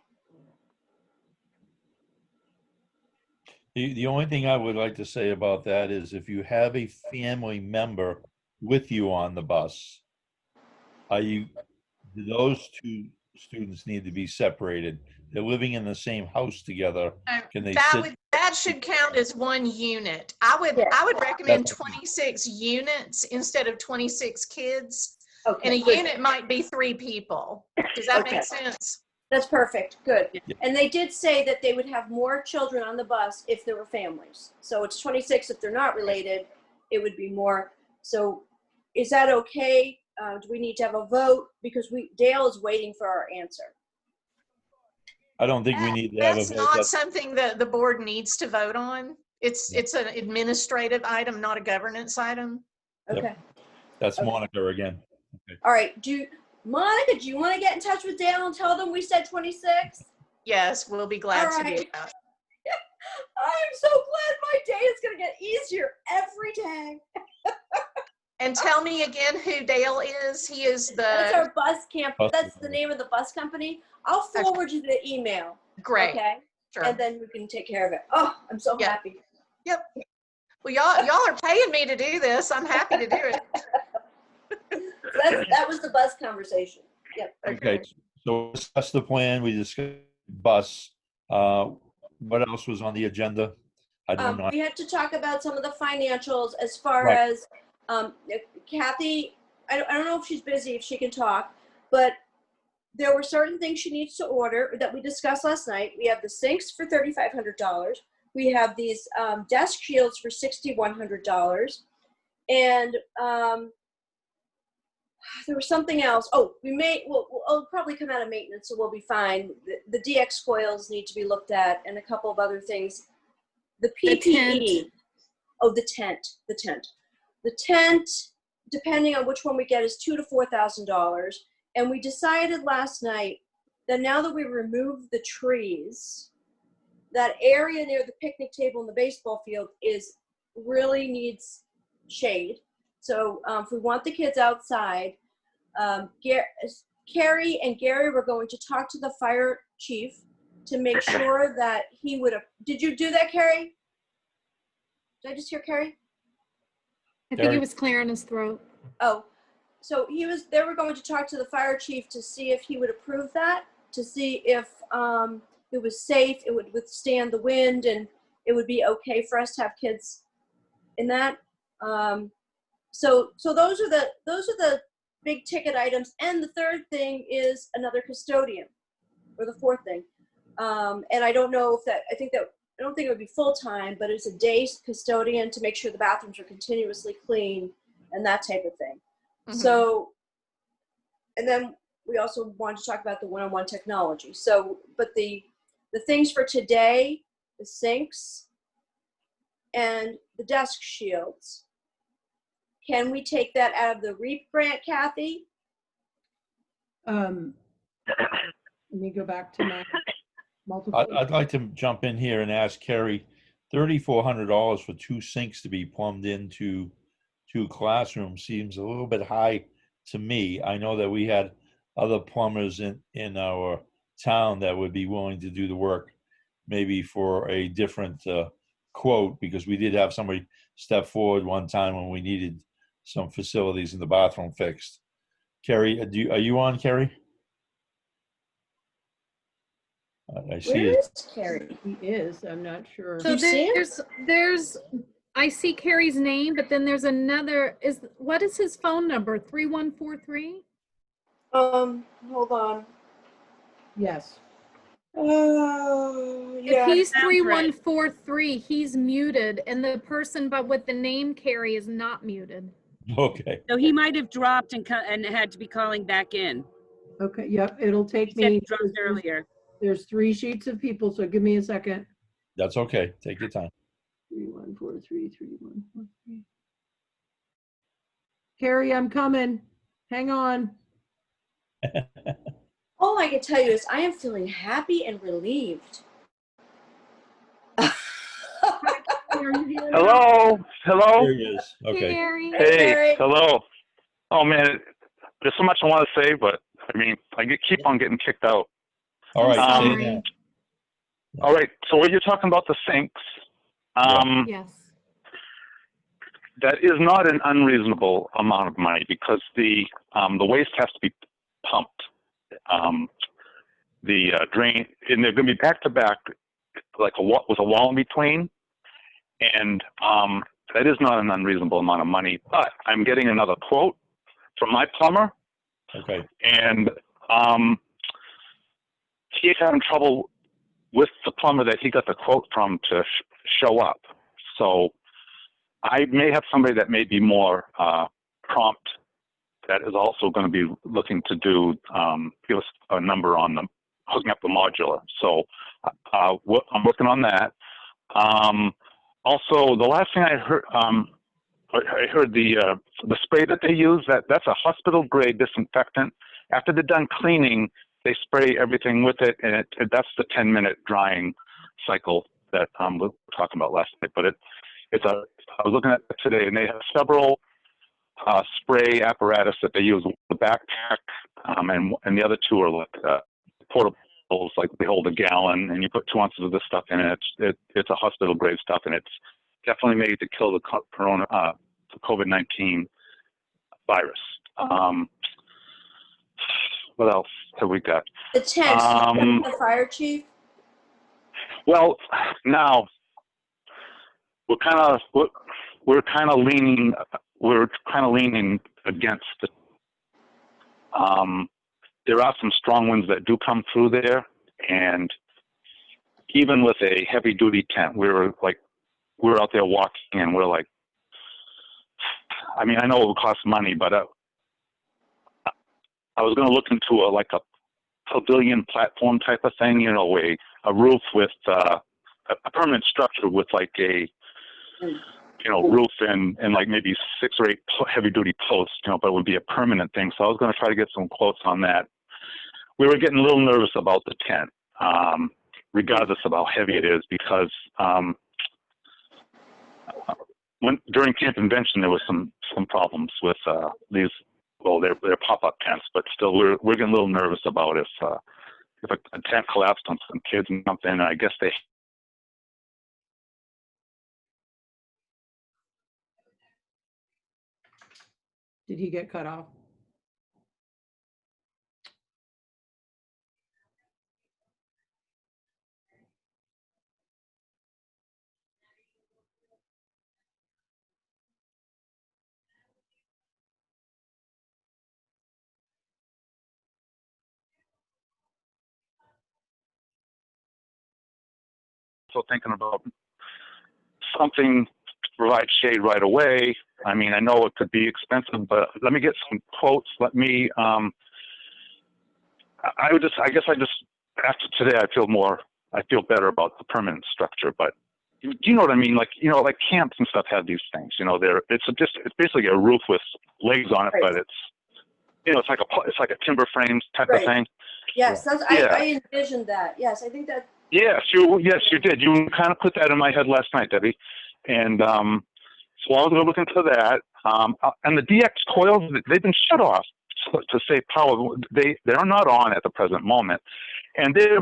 The only thing I would like to say about that is, if you have a family member with you on the bus, are you those two students need to be separated. They're living in the same house together. Can they sit? That should count as one unit. I would recommend That's- 26 units instead of 26 kids. Okay, And a good. unit might be 3 people. Does that Okay. make sense? That's perfect. Good. Yeah. And they did say that they would have more children on the bus if there were families. So it's 26 if they're not related. It would be more. So is that okay? Do we need to have a vote? Because Dale is waiting for our answer. I don't think we need to have a That's vote. not That's- something that the board needs to vote on. It's an administrative item, not a governance item. Yep. Okay. That's Okay. Monica again. All right. Monica, do you want to get in touch with Dale and tell them we said 26? Yes, we'll be glad All to do right. that. I am so glad my day is going to get easier every day. And tell me again who Dale is. He is That's the, our bus camp. Bus That's the company. name of the bus company. I'll forward you the email. great. Okay. Sure. And then we can take care of it. Oh, I'm so Yeah. happy. Yep. Well, y'all are paying me to do this. I'm happy to do it. So that was the bus conversation. Yep. Okay, so that's the plan. We discussed bus. What else was on the agenda? I don't know. We had to talk about some of the financials as far Right. as Kathy. I don't know if she's busy, if she can talk, but there were certain things she needs to order that we discussed last night. We have the sinks for $3,500. We have these desk shields for $6,100, and there was something else. Oh, it'll probably come out of maintenance, so we'll be fine. The DX coils need to be looked at, and a couple of other things. The PPE. Oh, the tent. The tent, depending on which one we get, is $2,000 to $4,000. And we decided last night that now that we removed the trees, that area near the picnic table and the baseball field really needs shade. So if we want the kids outside, Carrie and Gary were going to talk to the fire chief to make sure that he would have. Did you do that, Carrie? Did I just hear Carrie? I think he was clearing his throat. Oh, so they were going to talk to the fire chief to see if he would approve that, to see if it was safe, it would withstand the wind, and it would be okay for us to have kids in that. So those are the big ticket items. And the third thing is another custodian, or the fourth thing. And I don't know if I don't think it would be full-time, but it's a day custodian to make sure the bathrooms are continuously clean and that type of thing. Mhm. So, and then we also wanted to talk about the one-on-one technology. So, but the things for today, the sinks and the desk shields, can we take that out of the REAP grant, Kathy? Let me go back to my multiple. I'd like to jump in here and ask Carrie, $3,400 for 2 sinks to be plumbed into 2 classrooms seems a little bit high to me. I know that we had other plumbers in our town that would be willing to do the work, maybe for a different quote, because we did have somebody step forward one time when we needed some facilities in the bathroom fixed. Carrie, are you on, Carrie? I see Where it. is Carrie? He is, I'm not sure. So You see him? there's, I see Carrie's name, but then there's another, what is his phone number? 3143? Hold on. Yes. Oh, If yeah. he's sounds right. 3143, he's muted, and the person but with the name Carrie is not muted. Okay. So he might have dropped and had to be calling back in. Okay, yep, it'll He take said me. he dropped earlier. There's 3 sheets of people, so give me a second. That's okay. Take your time. 3143, 3143. Carrie, I'm coming. Hang on. All I can tell you is I am feeling happy and relieved. Are you here? Hello? Hello? There he is. Okay. Carrie. Hey, Gary. hello. Oh, man, there's so much I want to say, but, I mean, keep on getting kicked out. All I'm right. say sorry. that. All right, so what you're talking about, the sinks, Yes. that is not an unreasonable amount of money because the waste has to be pumped. The drain, and they're going to be back to back, like with a wall in between, and that is not an unreasonable amount of money. But I'm getting another quote from my plumber, Okay. and he's having trouble with the plumber that he got the quote from to show up. So I may have somebody that may be more prompt that is also going to be looking to do give us a number on them hooking up the modular. So I'm working on that. Also, the last thing I heard the spray that they use, that's a hospital grade disinfectant. After they're done cleaning, they spray everything with it, and that's the 10-minute drying cycle that we were talking about last night. But I was looking at it today, and they have several spray apparatus that they use. The backpack, and the other two are like portables, like they hold a gallon, and you put 2 ounces of this stuff in it. It's a hospital grade stuff, and it's definitely made to kill the COVID-19 virus. What else have we got? The tents, the fire chief. Well, now we're kind of leaning against the. There are some strong winds that do come through there, and even with a heavy duty tent, we're out there walking, and we're like, I mean, I know it would cost money, but I was going to look into a pavilion platform type of thing, you know, a roof with a permanent structure with like a, you know, roof and like maybe 6 or 8 heavy duty posts, you know, but it would be a permanent thing. So I was going to try to get some quotes on that. We were getting a little nervous about the tent, regardless of how heavy it is, because during camp convention there was some problems with these. Well, they're pop-up tents, but still, we're getting a little nervous about if a tent collapsed on some kids and something. And I guess they. Did he get cut off? So thinking about something to provide shade right away. I mean, I know it could be expensive, but let me get some quotes. Let me. I guess after today, I feel better about the permanent structure. But you know what I mean? Like, you know, like camps and stuff have these things. You know, it's basically a roof with legs on it, Right. but it's, you know, it's like a timber frame type Right. of thing. Yes, Yeah. I envisioned that. Yes, I think that. Yes, you did. You kind of put that in my head last night, Debbie. And so I was going to look into that. And the DX coils, they've been shut off to save power. They're not on at the present moment. And their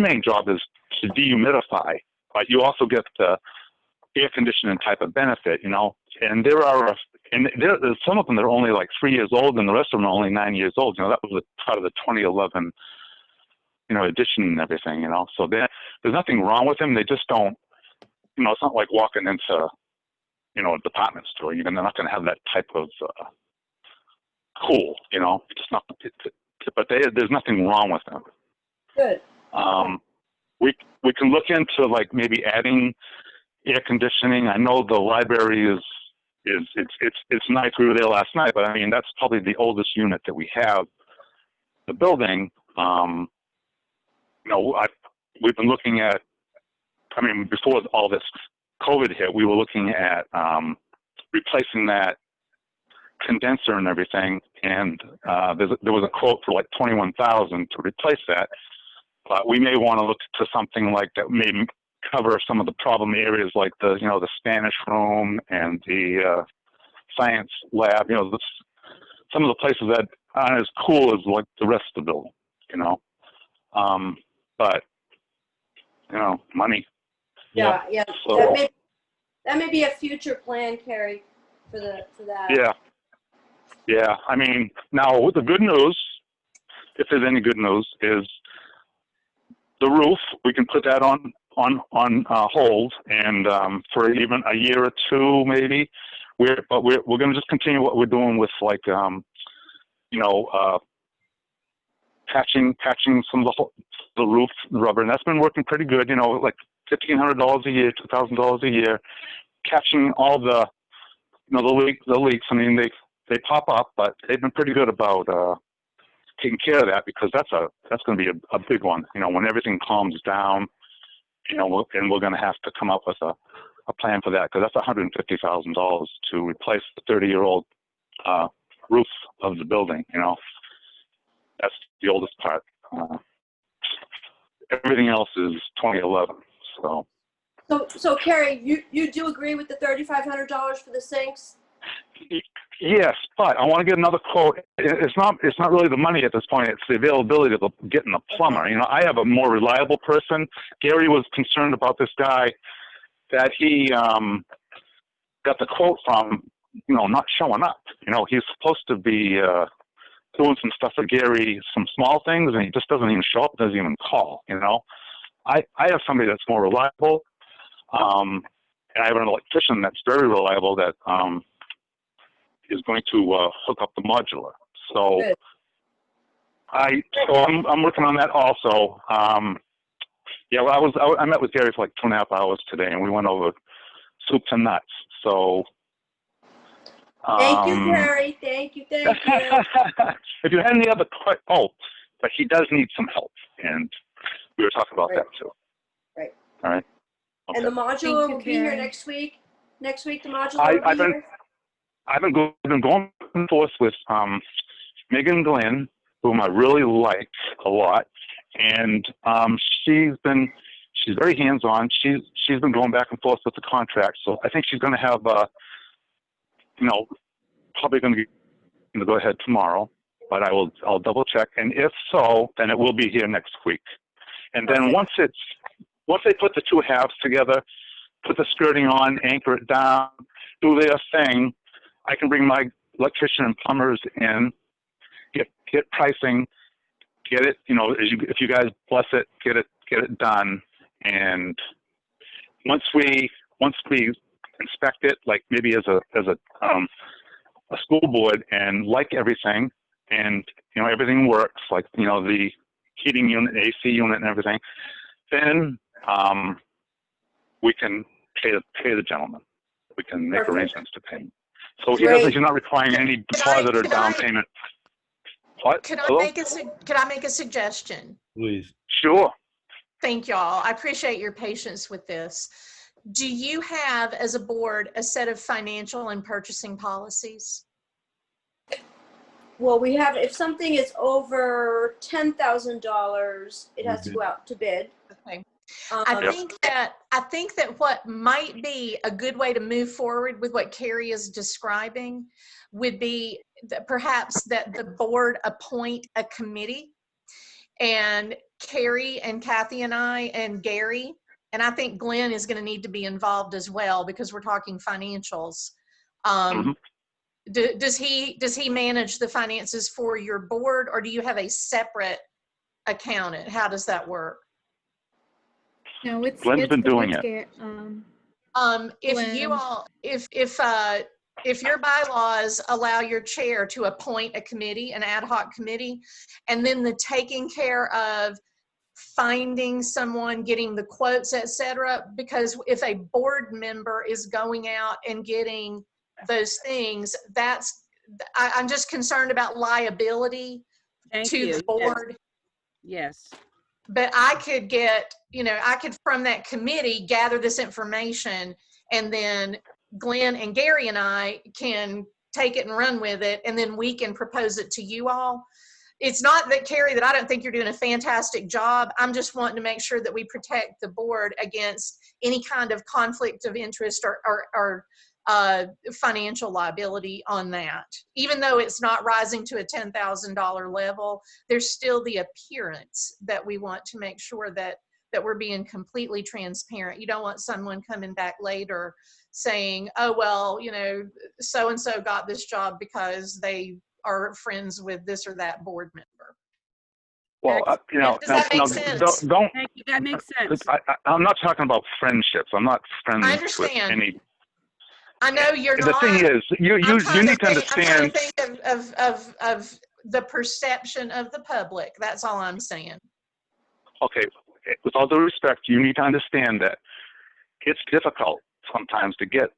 main job is to dehumidify, but you also get the air conditioning type of benefit, you know. And there's some of them that are only like 3 years old, and the rest of them are only 9 years old. You know, that was part of the 2011, you know, edition and everything, you know. So there's nothing wrong with them. They just don't, you know, it's not like walking into, you know, a department store. They're not going to have that type of cool, you know. It's just not. But there's nothing wrong with them. Good. We can look into like maybe adding air conditioning. I know the library is it's nice. We were there last night, but I mean that's probably the oldest unit that we have. The building. You know, we've been looking at. I mean, before all this COVID hit, we were looking at replacing that condenser and everything, and there was a quote for like $21,000 to replace that. But we may want to look to something like that, maybe cover some of the problem areas, like the Spanish room and the science lab. You know, some of the places that aren't as cool as like the rest of the building. You know, but you know, money. Yeah. So, that may be a future plan, Carrie, for that. Yeah. Yeah, I mean, now the good news, if there's any good news, is the roof. We can put that on hold, and for even a year or two, maybe. We're going to just continue what we're doing with, like, patching some of the roof rubber, and that's been working pretty good. Like $1,500 a year, $2,000 a year, catching all the the leaks. I mean, they pop up, but they've been pretty good about taking care of that, because that's going to be a big one. When everything calms down, and we're going to have to come up with a plan for that, because that's $150,000 to replace the 30-year-old roof of the building. That's the oldest part. Everything else is 2011. So Carrie, you do agree with the $3,500 for the sinks? Yes, but I want to get another quote. It's not really the money at this point. It's the availability of getting a plumber. I have a more reliable person. Gary was concerned about this guy that he got the quote from, not showing up. He's supposed to be doing some stuff for Gary, some small things, and he just doesn't even show up, doesn't even call. I have somebody that's more reliable, and I have an electrician that's very reliable that is going to hook up the modular. So Good. I'm working on that also. Yeah, well, I met with Gary for like 2.5 hours today, and we went over soup to nuts. So thank you, Carrie. Thank you. if you had any other but he does need some help, and we were talking about that too. Right. All right. Okay. And the modular will be here Carrie. next week. Next week, the modular will be here. I've been going back and forth with Megan Glenn, whom I really like a lot, and she's very hands-on. She's been going back and forth with the contract, so I think she's going to have probably going to go ahead tomorrow, but I'll double check, and if so, then it will be here next week. And then once they put the two halves together, put the skirting on, anchor it down, do their thing, I can bring my electrician and plumbers in, get pricing, get it, if you guys bless it, get it done. And once we inspect it, like maybe as a school board, and like everything, and everything works, like the heating unit, AC unit, and everything, then we can pay the gentleman. We can make arrangements to pay him. So he's not requiring any deposit or down payment. What? Could I make a suggestion? Please. Sure. Thank y'all. I appreciate your patience with this. Do you have, as a board, a set of financial and purchasing policies? Well, we have, if something is over $10,000, it has to go out to bid. Okay. I think that what might be a good way to move forward with what Carrie is describing would be that perhaps that the board appoint a committee, and Carrie and Kathy and I and Gary, and I think Glenn is going to need to be involved as well, because we're talking financials. Does he manage the finances for your board, or do you have a separate accountant? How does that work? No, Glenn's been doing it. If you all, if your bylaws allow your chair to appoint a committee, an ad hoc committee, and then the taking care of finding someone, getting the quotes, etc., because if a board member is going out and getting those things, I'm just concerned about liability to the board. Yes. But I could get, I could from that committee gather this information, and then Glenn and Gary and I can take it and run with it, and then we can propose it to you all. It's not that, Carrie, that I don't think you're doing a fantastic job. I'm just wanting to make sure that we protect the board against any kind of conflict of interest or financial liability on that. Even though it's not rising to a $10,000 level, there's still the appearance that we want to make sure that that we're being completely transparent. You don't want someone coming back later saying, oh, well, you know, so-and-so got this job because they are friends with this or that board member. Well, you know, Does that make sense? don't. Thank you. That makes sense. I'm not talking about friendships. I'm not friends I with understand. any. I know you're The not. thing is, you need to I'm trying understand. to think of the perception of the public. That's all I'm saying. Okay, with all due respect, you need to understand that it's difficult sometimes to get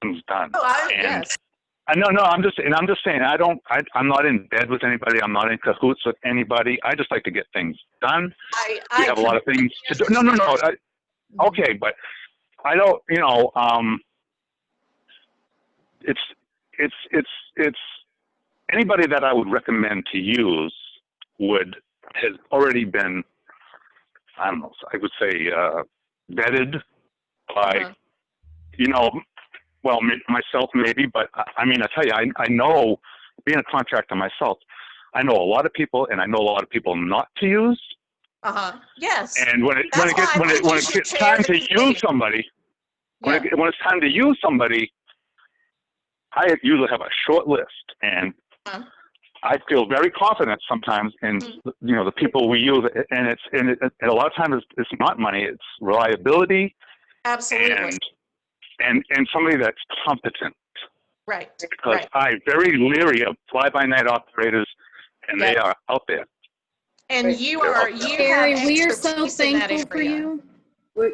things done. Oh, yes. No, I'm just saying, I'm not in bed with anybody. I'm not in cahoots with anybody. I just like to get things done. We have a lot of things to do. No. Okay, but I don't, you know, it's anybody that I would recommend to use has already been, I don't know, I would say, vetted by, you know, well, myself maybe, but I mean, I tell you, I know, being a contractor myself, I know a lot of people, and I know a lot of people not to use. Yes. And when it gets time to use somebody, when it's time to use somebody, I usually have a short list, and I feel very confident sometimes in you know, the people we use, and a lot of times it's not money, it's reliability. Absolutely. And somebody that's competent. Right. Because I'm very leery of fly-by-night operators, and they are out there. And Carrie, we are so thankful for you.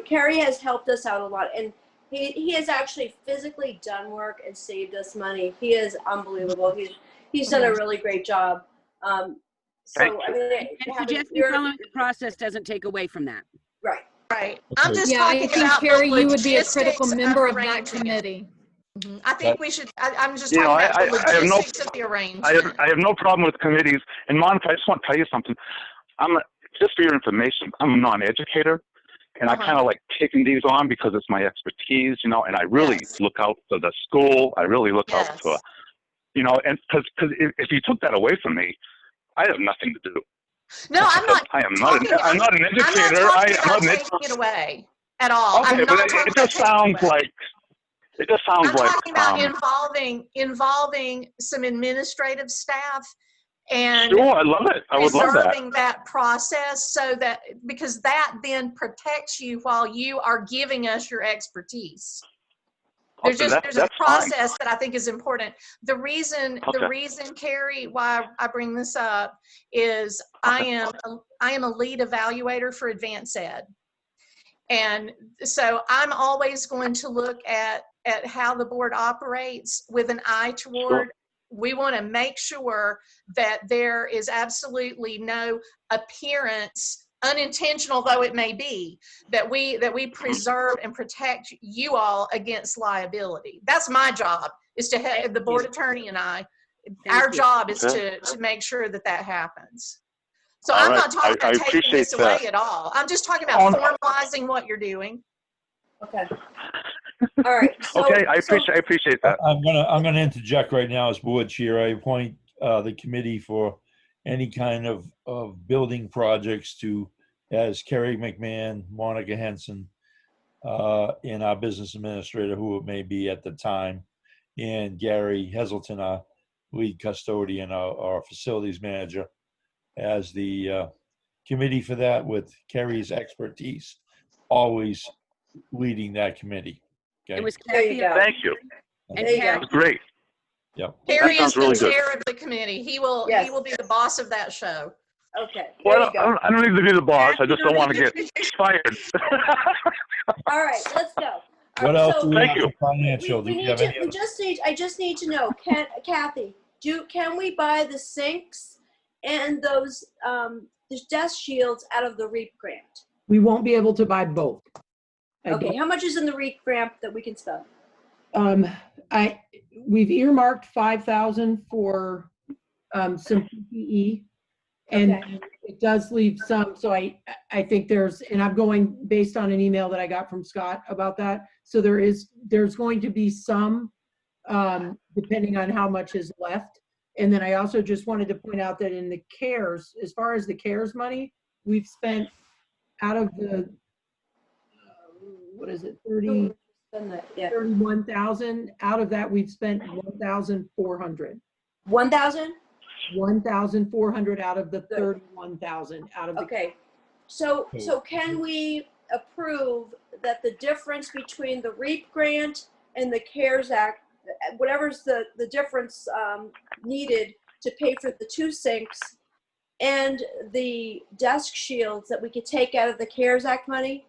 Carrie has helped us out a lot, and he has actually physically done work and saved us money. He is unbelievable. He's done a really great job. And suggesting following the process doesn't take away from that. Right. Right. I'm just I talking think, about Carrie, the you would be a critical logistics member of that arranging it. committee. I think we should. I'm just You know, talking about the I have logistics of the arrangement. I have no problem with committees. And Monica, I just want to tell you something. Just for your information, I'm a non-educator, and I kind of like taking these on because it's my expertise, you know. And I really look out for the school. I really look out for, you know, and because if you took that away from me, I have nothing to do. No, I'm not. I'm not an educator. I'm not taking it away at all. Okay, but it just sounds like. It just sounds I'm talking about involving some administrative staff and sure, I love it. I would love that. Preserving that process so that, because that then protects you while you are giving us your expertise. There's a process that I think is important. The reason, Carrie, why I bring this up is I am a lead evaluator for advanced ed. And so I'm always going to look at how the board operates with an eye toward, we want to make sure that there is absolutely no appearance, unintentional though it may be, that we preserve and protect you all against liability. That's my job, is to have the board attorney and our job is to make sure that happens. So I'm not talking about taking this away at all. I'm just talking about formalizing what you're doing. Okay. All right. So, okay, I appreciate that. I'm gonna interject right now as board chair. I appoint the committee for any kind of building projects to, as Kerry McMahon, Monica Henson, and our business administrator, who it may be at the time, and Gary Heselton, our lead custodian, our facilities manager, as the committee for that, with Kerry's expertise always leading that committee. Okay. It was there you go. Thank you. And there you Kathy, go. Great. Yep. Harry is the really chair of the committee. He will be the boss of that show. Okay. There Well, you go. I don't need to be the boss. I just don't want to get fired. All right, let's go. What else do we Thank have you. for financial? I just need to know, Kathy, can we buy the sinks and those the desk shields out of the REAP grant? We won't be able to buy both. Okay, how much is in the REAP grant that we can spend? We've earmarked 5,000 for some PPE, and it does leave some. So I think there's, and I'm going based on an email that I got from Scott about that. So there's going to be some, depending on how much is left. And then I also just wanted to point out that in the CARES, as far as the CARES money, we've spent out of the what is it, Yeah. 31,000. Out of that, we've spent 1,400. 1,000? 1,400 out of the Good. 31,000 out of the. Okay. So can we approve that the difference between the REAP grant and the CARES Act, whatever's the difference needed to pay for the 2 sinks and the desk shields, that we could take out of the CARES Act money?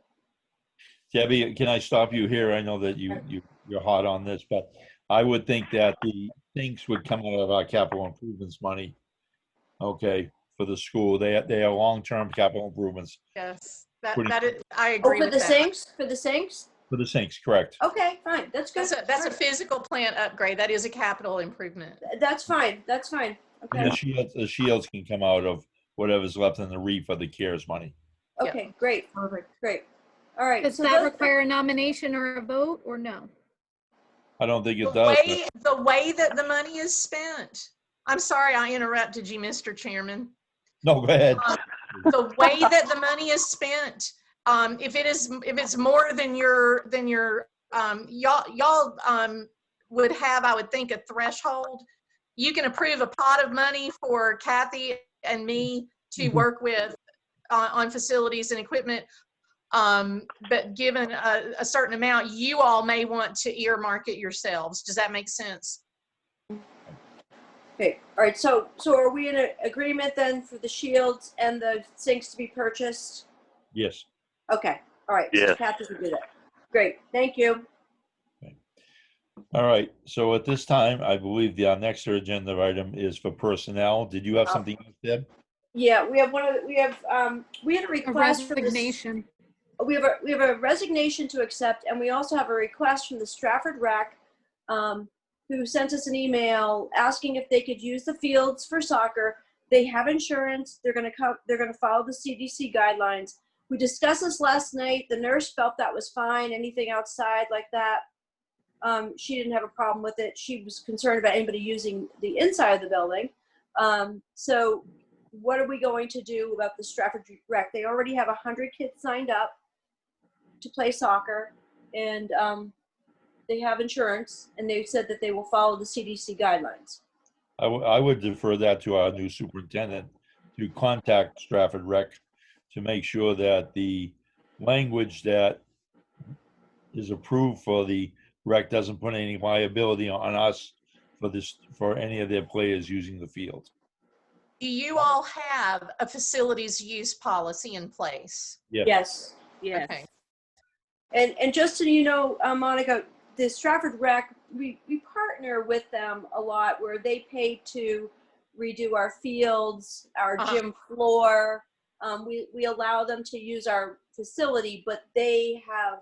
Debbie, can I stop you here? I know that you're hot on this, but I would think that the sinks would come out of our capital improvements money. Okay, for the school. They are long-term capital improvements. Yes, Pretty- that is, I Oh, agree for with the that. sinks? For the sinks? For the sinks, correct. Okay, fine. That's good. That's a Alright. physical plant upgrade. That is a capital improvement. That's fine. That's fine. And Okay. the shields can come out of whatever's left in the REAP for the CARES money. Okay, great. Perfect. Great. All right. Does so that those- require a nomination or a vote or no? I don't think it The does. way that the money is spent. I'm sorry I interrupted you, Mr. Chairman. No, go ahead. The way that the money is spent, if it's more than your y'all would have, I would think, a threshold. You can approve a pot of money for Kathy and me to work with on facilities and equipment. But given a certain amount, you all may want to earmark it yourselves. Does that make sense? Okay. All right. So are we in agreement then for the shields and the sinks to be purchased? Yes. Okay. All right. So Yes. Kathy will do that. Great. Thank you. All right. So at this time, I believe our next agenda item is for personnel. Did you have something else, Deb? Yeah, we have we had a A request for this. resignation. We have a resignation to accept, and we also have a request from the Strafford Rec, who sent us an email asking if they could use the fields for soccer. They have insurance. They're going to follow the CDC guidelines. We discussed this last night. The nurse felt that was fine. Anything outside like that, she didn't have a problem with it. She was concerned about anybody using the inside of the building. So what are we going to do about the Strafford Rec? They already have 100 kids signed up to play soccer, and they have insurance, and they said that they will follow the CDC guidelines. I would defer that to our new superintendent to contact Strafford Rec to make sure that the language that is approved for the rec doesn't put any liability on us for any of their players using the field. Do you all have a facilities use policy in place? Yes. Yes. Okay. And just so you know, Monica, the Strafford Rec, we partner with them a lot, where they pay to redo our fields, our gym floor. We allow them to use our facility, but they have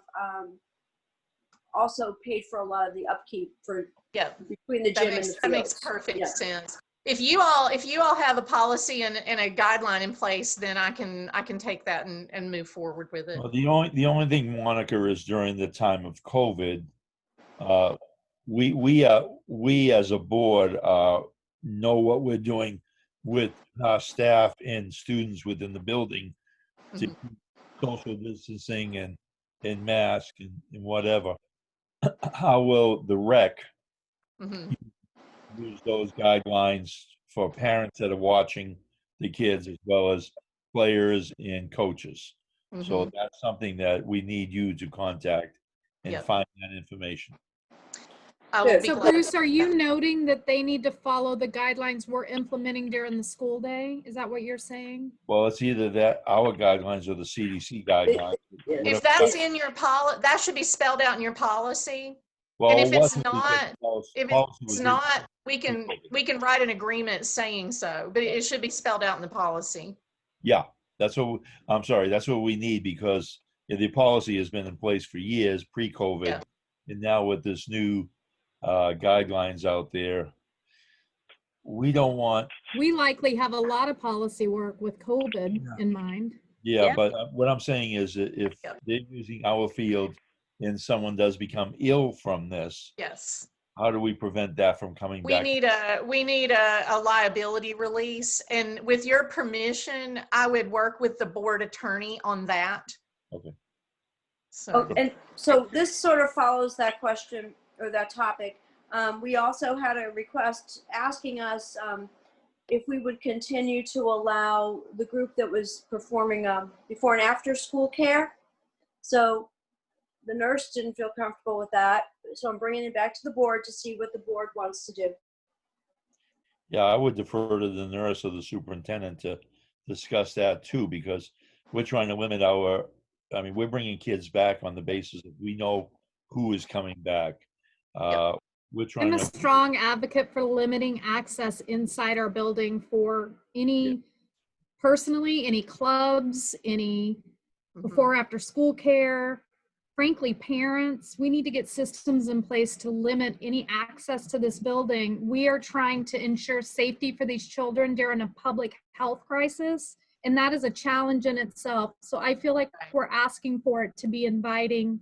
also paid for a lot of the upkeep for between the gym and the fields. That makes perfect sense. If you all have a policy and a guideline in place, then I can take that and move forward with it. Well, the only thing, Monica, is during the time of COVID, we as a board know what we're doing with our staff and students within the building to keep social distancing and mask and whatever. How will the rec use those guidelines for parents that are watching the kids, as well as players and coaches? So that's something that we need you to contact and find that information. I will be So glad. Bruce, are you noting that they need to follow the guidelines we're implementing during the school day? Is that what you're saying? Well, it's either that our guidelines or the CDC guidelines. If that's in your policy, that should be spelled out in your policy. Well, And it if it's wasn't because not, policy if was it's written not, we pre-COVID. can write an agreement saying so, but it should be spelled out in the policy. Yeah, that's what I'm sorry. That's what we need, because the policy has been in place for years pre-COVID, and now with this new guidelines out there, we don't want. We likely have a lot of policy work with COVID in mind. Yeah, but what I'm saying is that if they're using our field and someone does become ill from this, how do we prevent that from coming back? We need a liability release, and with your permission, I would work with the board attorney on that. Okay. So, Oh, and so this sort of follows that question or that topic. We also had a request asking us if we would continue to allow the group that was performing before and after school care. So the nurse didn't feel comfortable with that. So I'm bringing it back to the board to see what the board wants to do. Yeah, I would defer to the nurse or the superintendent to discuss that too, because we're trying to limit we're bringing kids back on the basis that we know who is coming back. We're trying I'm a to, strong advocate for limiting access inside our building for any, personally, any clubs, any before or after school care. Frankly, parents, we need to get systems in place to limit any access to this building. We are trying to ensure safety for these children during a public health crisis, and that is a challenge in itself. So I feel like we're asking for it to be inviting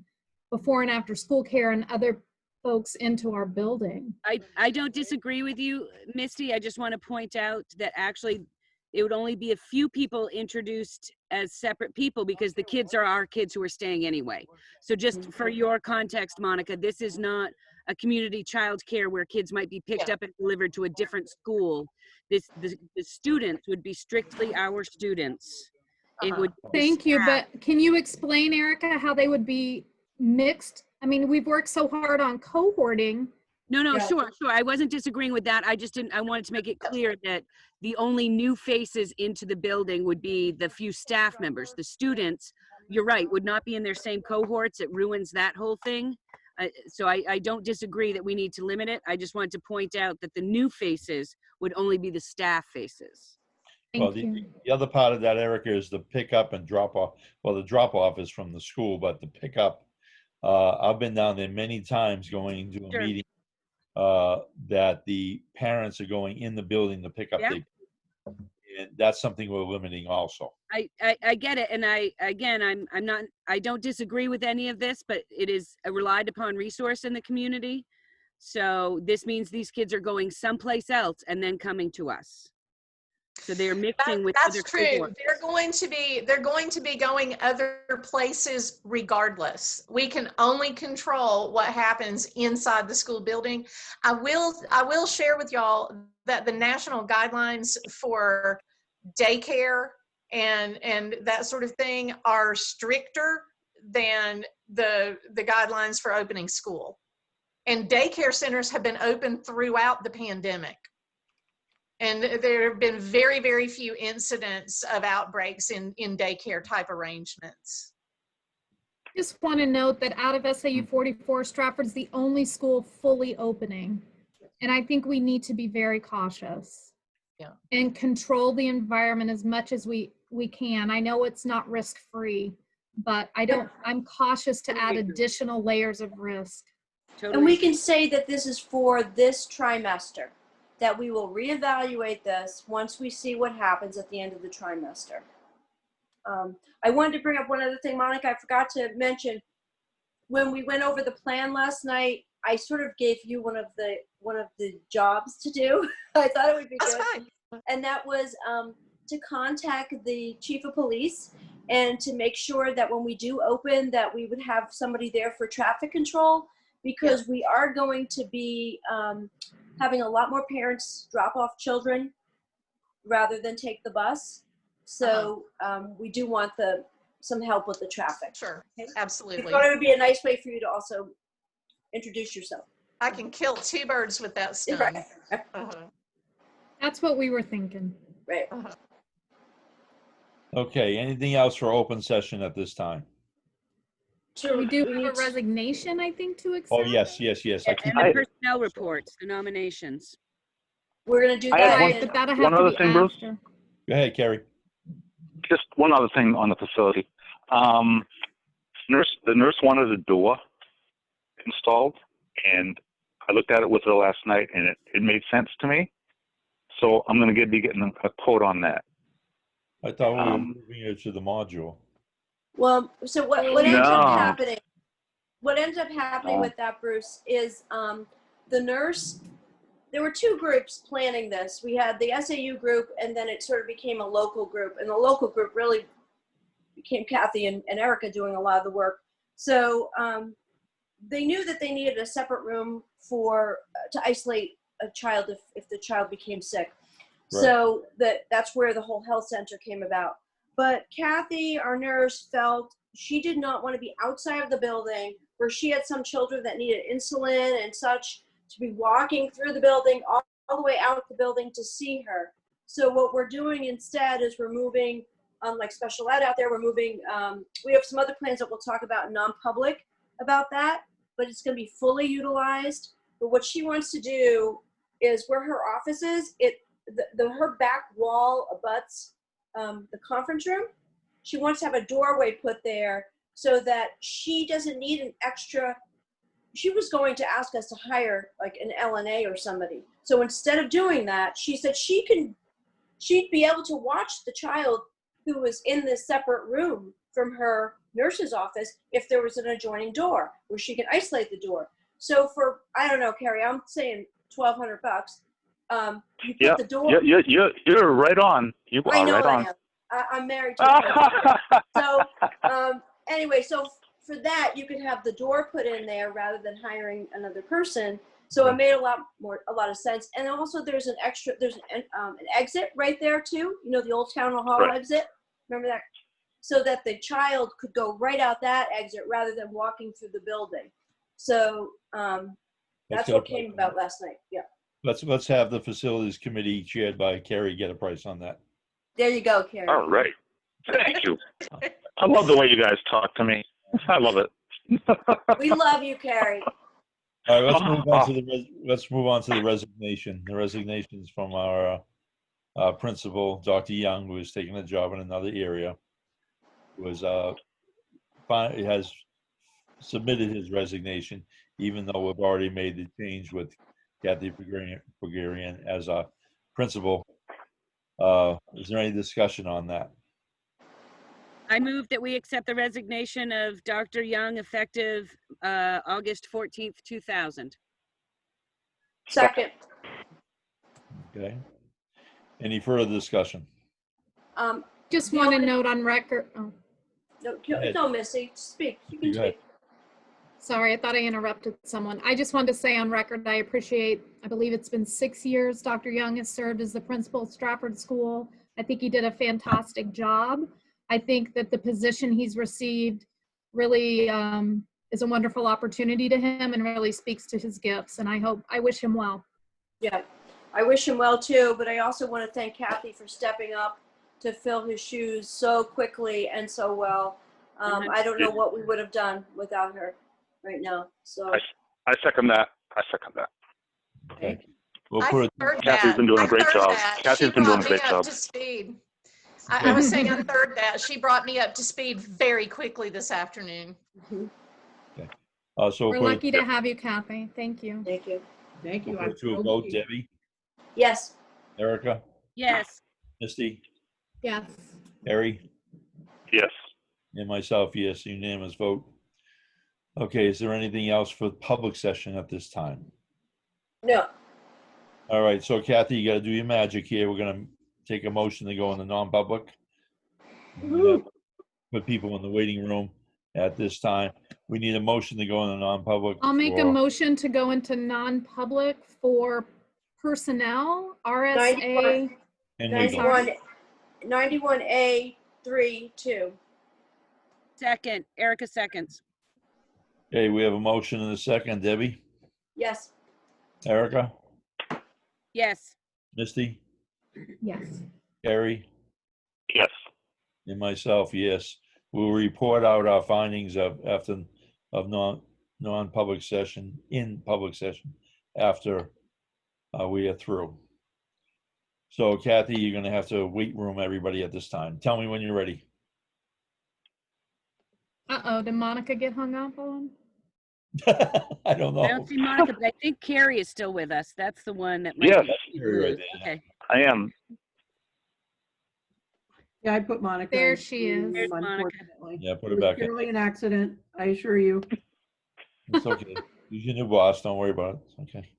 before and after school care and other folks into our building. I don't disagree with you, Misty. I just want to point out that actually it would only be a few people introduced as separate people because the kids are our kids who are staying anyway. So just for your context, Monica, this is not a community child care where kids might be picked up and delivered to a different school. The students would be strictly our students. It would. Thank you, but can you explain, Erica, how they would be mixed? I mean, we've worked so hard on cohorting. No, sure. I wasn't disagreeing with that. I wanted to make it clear that the only new faces into the building would be the few staff members. The students, you're right, would not be in their same cohorts. It ruins that whole thing. So I don't disagree that we need to limit it. I just wanted to point out that the new faces would only be the staff faces. well, the other part of that, Erica, is the pickup and drop off. Well, the drop off is from the school, but the pickup, I've been down there many times going to a meeting that the parents are going in the building to pick up their kids. And that's something we're limiting also. I get it. And I don't disagree with any of this, but it is a relied upon resource in the community. So this means these kids are going someplace else and then coming to us. So they're mixing with that's other true. cohorts. They're going to be going other places regardless. We can only control what happens inside the school building. I will share with y'all that the national guidelines for daycare and that sort of thing are stricter than the guidelines for opening school. And daycare centers have been open throughout the pandemic. And there have been very, very few incidents of outbreaks in daycare type arrangements. Just want to note that out of SAU 44, Strafford's the only school fully opening. And I think we need to be very cautious and control the environment as much as we can. I know it's not risk-free, but I'm cautious to add additional layers of risk. And we can say that this is for this trimester, that we will reevaluate this once we see what happens at the end of the trimester. I wanted to bring up one other thing, Monica, I forgot to mention. When we went over the plan last night, I sort of gave you one of the jobs to do. I thought it would be good. Fine. And that was to contact the chief of police and to make sure that when we do open that we would have somebody there for traffic control, because we are going to be having a lot more parents drop off children rather than take the bus. So we do want some help with the traffic. Sure, okay? Absolutely. I thought it would be a nice way for you to also introduce yourself. I can kill two birds with that stone. Right. That's what we were thinking. Right. Okay, anything else for open session at this time? So we do have a resignation, I think, to accept. Oh, yes. And the personnel reports, the nominations. We're going to do I that. have But that'll have one to other be thing, Bruce. after. Go ahead, Carrie. Just one other thing on the facility. The nurse wanted a door installed, and I looked at it with her last night, and it made sense to me. So I'm going to be getting a quote on that. I thought we were moving it to the module. Well, so what ends up happening? What ends up happening with that, Bruce, is the nurse. There were two groups planning this. We had the SAU group, and then it sort of became a local group. And the local group really became Kathy and Erica doing a lot of the work. So they knew that they needed a separate room for to isolate a child if the child became sick. Right. So that's where the whole health center came about. But Kathy, our nurse, felt she did not want to be outside of the building where she had some children that needed insulin and such to be walking through the building all the way out the building to see her. So what we're doing instead is we're moving, like special ed out there, we're moving, we have some other plans that we'll talk about in non-public about that, but it's going to be fully utilized. But what she wants to do is where her office is, her back wall abuts the conference room. She wants to have a doorway put there so that she doesn't need an extra. She was going to ask us to hire like an LNA or somebody. So instead of doing that, she said she'd be able to watch the child who was in this separate room from her nurse's office if there was an adjoining door where she can isolate the door. So for, I don't know, Carrie, I'm saying $1,200. You put the door. You're right on. You are I know right I on. am. I'm married to a person. So anyway, so for that you could have the door put in there rather than hiring another person. So it made a lot of sense. And also there's an exit right there too. You know, the old town hall exit. Remember that? So that the child could go right out that exit rather than walking through the building. So that's what came about last night. Yeah. Let's have the facilities committee chaired by Carrie get a price on that. There you go, Carrie. All right. Thank you. I love the way you guys talk to me. I love it. We love you, Carrie. All right, let's move on to the resignation. The resignations from our principal, Dr. Young, who is taking a job in another area, has submitted his resignation, even though we've already made the change with Kathy Pagarian as a principal. Is there any discussion on that? I move that we accept the resignation of Dr. Young effective August 14th, 2000. Second. Okay. Any further discussion? Just want to note on record. Oh, No, Missy, speak. You can Go ahead. speak. sorry, I thought I interrupted someone. I just wanted to say on record, I believe it's been 6 years Dr. Young has served as the principal at Strafford School. I think he did a fantastic job. I think that the position he's received really is a wonderful opportunity to him and really speaks to his gifts. And I wish him well. Yeah, I wish him well too, but I also want to thank Kathy for stepping up to fill his shoes so quickly and so well. I don't know what we would have done without her right now. So I second that. Okay. We'll I put it, third Kathy's that. been doing a I great third job. that. Kathy's She been doing a brought great me up job. to speed. I was saying I third that. She brought me up to speed very quickly this afternoon. okay. So We're we'll lucky to have you, Kathy. Thank you. thank you. Thank you. put it to a I'm vote. thrilled. Debbie, Yes. Erica, Yes. Misty, Yes. Harry, Yes. and myself, yes, unanimous vote. Okay, is there anything else for public session at this time? No. All right, so Kathy, you got to do your magic here. We're going to take a motion to go into non-public. Put people in the waiting room at this time. We need a motion to go into non-public. I'll make a for- motion to go into non-public for personnel, RSA. and legal. 91A32. Second. Erica seconds. Okay, we have a motion and a second. Debbie, Yes. Erica, Yes. Misty, Yes. Gary, Yes. and myself, yes. We'll report out our findings of non-public session in public session after we are through. So Kathy, you're gonna have to wait room everybody at this time. Tell me when you're ready. Uh-oh, did Monica get hung up on? I don't know. I don't see Monica, but I think Carrie is still with us. That's the one that might Yes. be. Carrie right there. Okay. I am. Yeah, I put Monica. There in she is. There's Monica. unfortunately. Yeah, put It it was back in. purely an accident, I assure you. It's okay. Use your new boss. Don't worry about it. It's okay.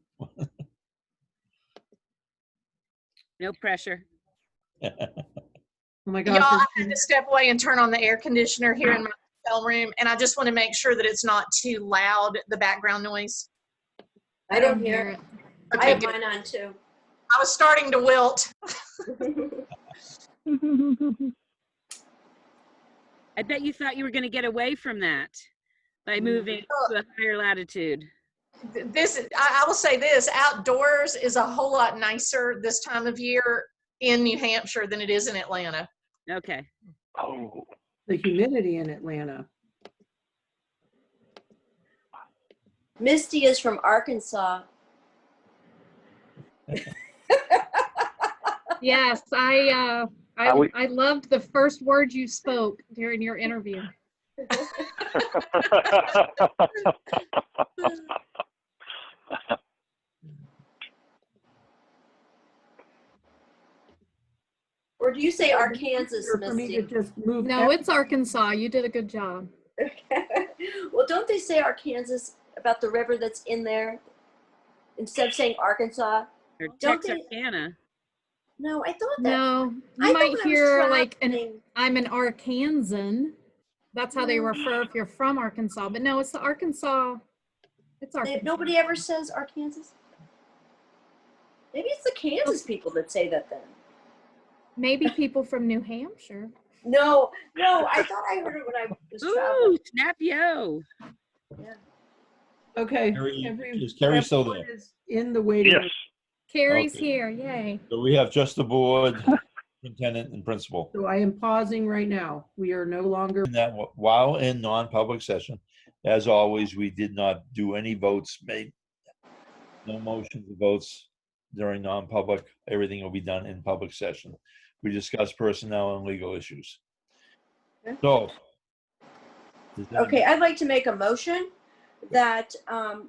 No pressure. Oh my gosh. Y'all, I there's had to step away and turn on the air conditioner here in my hotel room, and I just want to make sure that it's not too loud, the background noise. I don't hear it. I Okay, have good. mine on too. I was starting to wilt. I bet you thought you were going to get away from that by moving to a higher latitude. I will say this, outdoors is a whole lot nicer this time of year in New Hampshire than it is in Atlanta. Okay. Oh, The humidity in Atlanta. Misty is from Arkansas. Yes, I loved the first word you spoke during your interview. Or do you say Arkansas, For me to Misty? just move. No, it's Arkansas. You did a good job. Well, don't they say Arkansas about the river that's in there instead of saying Arkansas? Or Don't Texarkana. No, I thought that. No, I you thought might when I was hear like traveling- I'm an Arkansan. That's how they refer if you're from Arkansas. But no, it's the Arkansas. It's Arkansas. Nobody ever says Arkansas. Maybe it's the Kansas people that say that then. Maybe people from New Hampshire. No, I thought I heard it when I was Ooh, traveling. snap yo. Yeah. Okay. Is Carrie still there? Everyone is in the waiting yes. room. Carrie's Okay. here. Yay. So we have just the board, superintendent, and principal. So I am pausing right now. We are no longer. And that while in non-public session, as always, we did not do any votes made. No motions or votes during non-public. Everything will be done in public session. We discuss personnel and legal issues. Okay. So. Okay, I'd like to make a motion that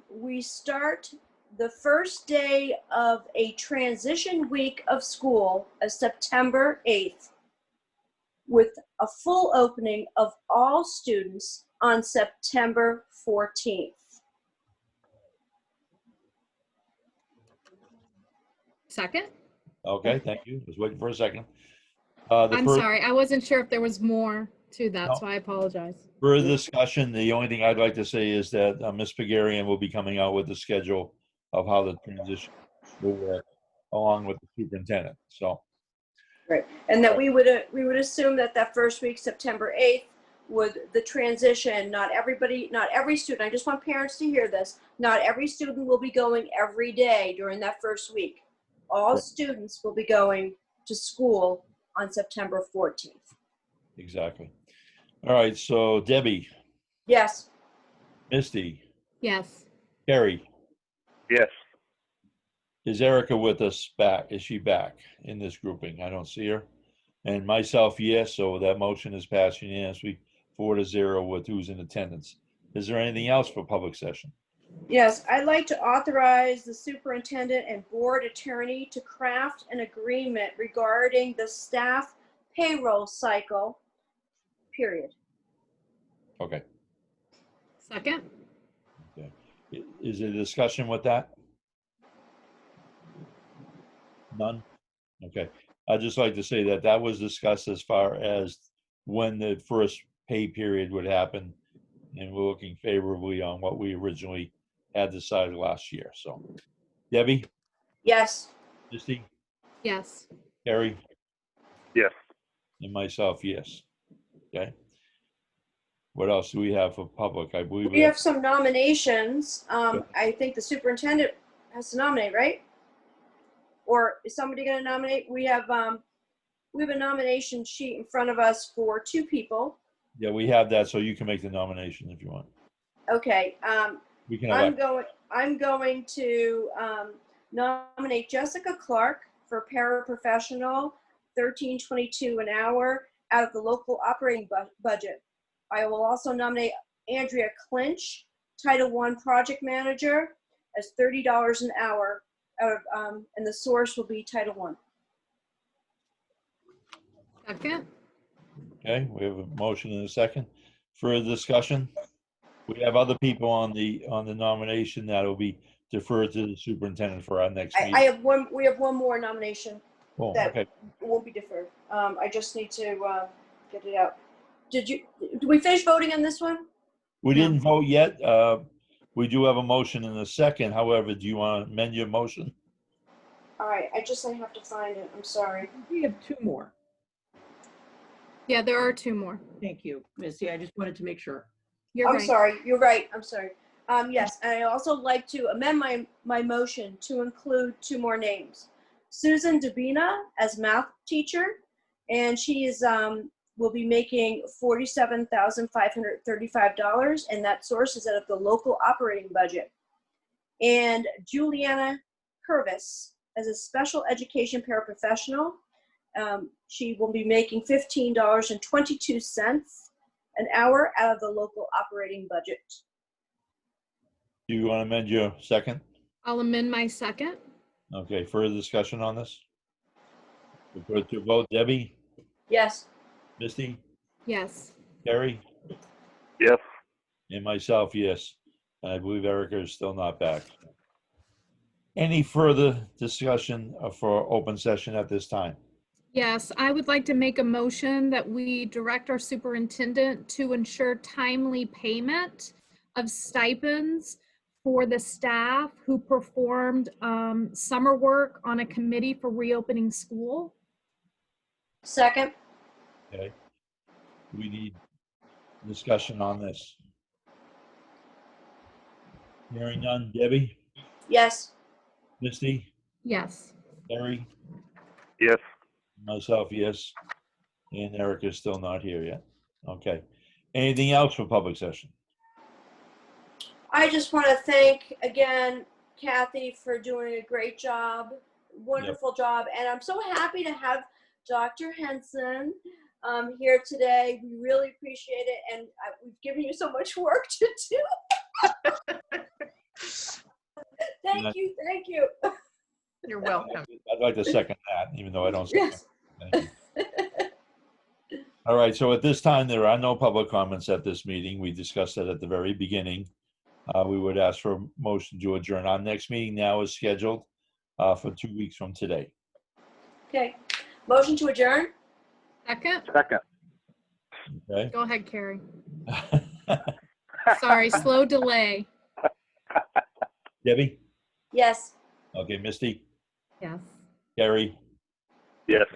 we start the first day of a transition week of school as September 8th with a full opening of all students on September 14th. Second? Okay, thank you. Just waiting for a second. I'm sorry. I wasn't sure if there was more to that, No. so I apologize. Further discussion, the only thing I'd like to say is that Ms. Pagarian will be coming out with the schedule of how the transition will work along with the superintendent, so. Right, and that we would assume that that first week, September 8th, would the transition, not every student, I just want parents to hear this, not every student will be going every day during that first week. All Right. students will be going to school on September 14th. Exactly. All right, so Debbie, Yes, Misty, Yes. Carrie, Yes. is Erica with us back? Is she back in this grouping? I don't see her. And myself, yes, so that motion is passed unanimously 4-0 with who's in attendance. Is there anything else for public session? yes, I'd like to authorize the superintendent and board attorney to craft an agreement regarding the staff payroll cycle, period. Okay. Second? Okay. Is there a discussion with that? None? Okay. I'd just like to say that that was discussed as far as when the first pay period would happen. And we're looking favorably on what we originally had decided last year. So Debbie, Yes. Misty, Yes. Carrie, Yes. and myself, yes. Okay. What else do we have for public? I believe We have some nominations. I think the superintendent has to nominate, right? Or is somebody going to nominate? We have a nomination sheet in front of us for 2 people. Yeah, we have that, so you can make the nomination if you want. Okay. We can I'm elect. going to nominate Jessica Clark for paraprofessional, $13.22 an hour out of the local operating budget. I will also nominate Andrea Clinch, Title I project manager, as $30 an hour out of, and the source will be Title I. Second? Okay, we have a motion and a second. Further discussion? We have other people on the nomination that will be deferred to the superintendent for our next meeting. We have one more nomination Oh, that okay. won't be deferred. I just need to get it out. did we finish voting on this one? We No. didn't vote yet. We do have a motion in a second. However, do you want to amend your motion? All right, I have to find it. I'm sorry. We have two more. Yeah, there are two more. Thank you, Missy. I just wanted to make sure. You're I'm right. sorry. You're right. I'm sorry. Yes, and I also like to amend my motion to include two more names. Susan Dabina as math teacher, and she is will be making $47,535, and that source is out of the local operating budget. And Juliana Purvis as a special education paraprofessional. She will be making $15.22 an hour out of the local operating budget. Do you want to amend your second? I'll amend my second. Okay, further discussion on this? We put it to vote. Debbie? Yes. Misty? Yes. Terry? Yes. And myself, yes. And I believe Erica is still not back. Any further discussion for open session at this time? Yes, I would like to make a motion that we direct our superintendent to ensure timely payment of stipends for the staff who performed summer work on a committee for reopening school. Second. Okay. We need discussion on this. Hearing none. Debbie? Yes. Misty? Yes. Terry? Yes. Myself, yes. And Erica's still not here yet. Okay. Anything else for public session? I just want to thank again Kathy for doing a great job, wonderful job, and I'm so happy to have Dr. Henson here today. We really appreciate it, and we've given you so much work to do. Thank you. You're welcome. I'd like to second that, even though I don't second Yes. it. Thank you. All right, so at this time, there are no public comments at this meeting. We discussed that at the very beginning. We would ask for a motion to adjourn. Our next meeting now is scheduled for 2 weeks from today. Okay. Motion to adjourn? Second? Second. Okay? Go ahead, Carrie. Sorry, slow delay. Debbie? Yes. Okay, Misty? Yes. Carrie? Yes.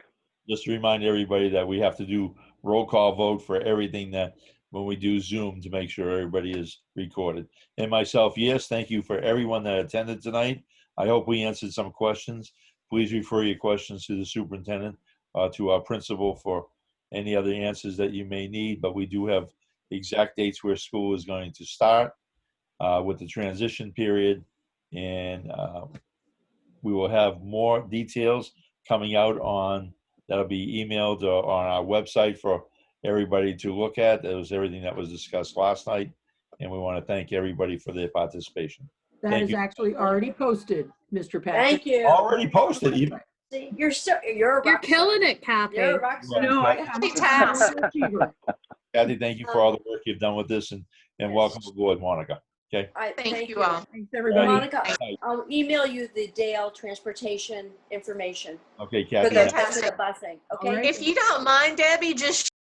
Just to remind everybody that we have to do roll call vote for everything that when we do Zoom to make sure everybody is recorded. And myself, yes, thank you for everyone that attended tonight. I hope we answered some questions. Please refer your questions to the superintendent, to our principal for any other answers that you may need. But we do have exact dates where school is going to start with the transition period. And we will have more details coming out on, that'll be emailed on our website for everybody to look at. That was everything that was discussed last night. And we want to thank everybody for their participation. That Thank is you. actually already posted, Mr. Patrick. Thank you. Already posted. See, you're a You're rock killing star. it, Kathy. You're a rock star. No, I'm Multitask. an achiever. Kathy, thank you for all the work you've done with this, and welcome aboard, Monica. Okay. Thank you all. Thanks, everybody. Monica, Bye. I'll email you the Dale transportation information Okay, for Kathy. the Fantastic. busing. All Okay. right. If you don't mind, Debbie, just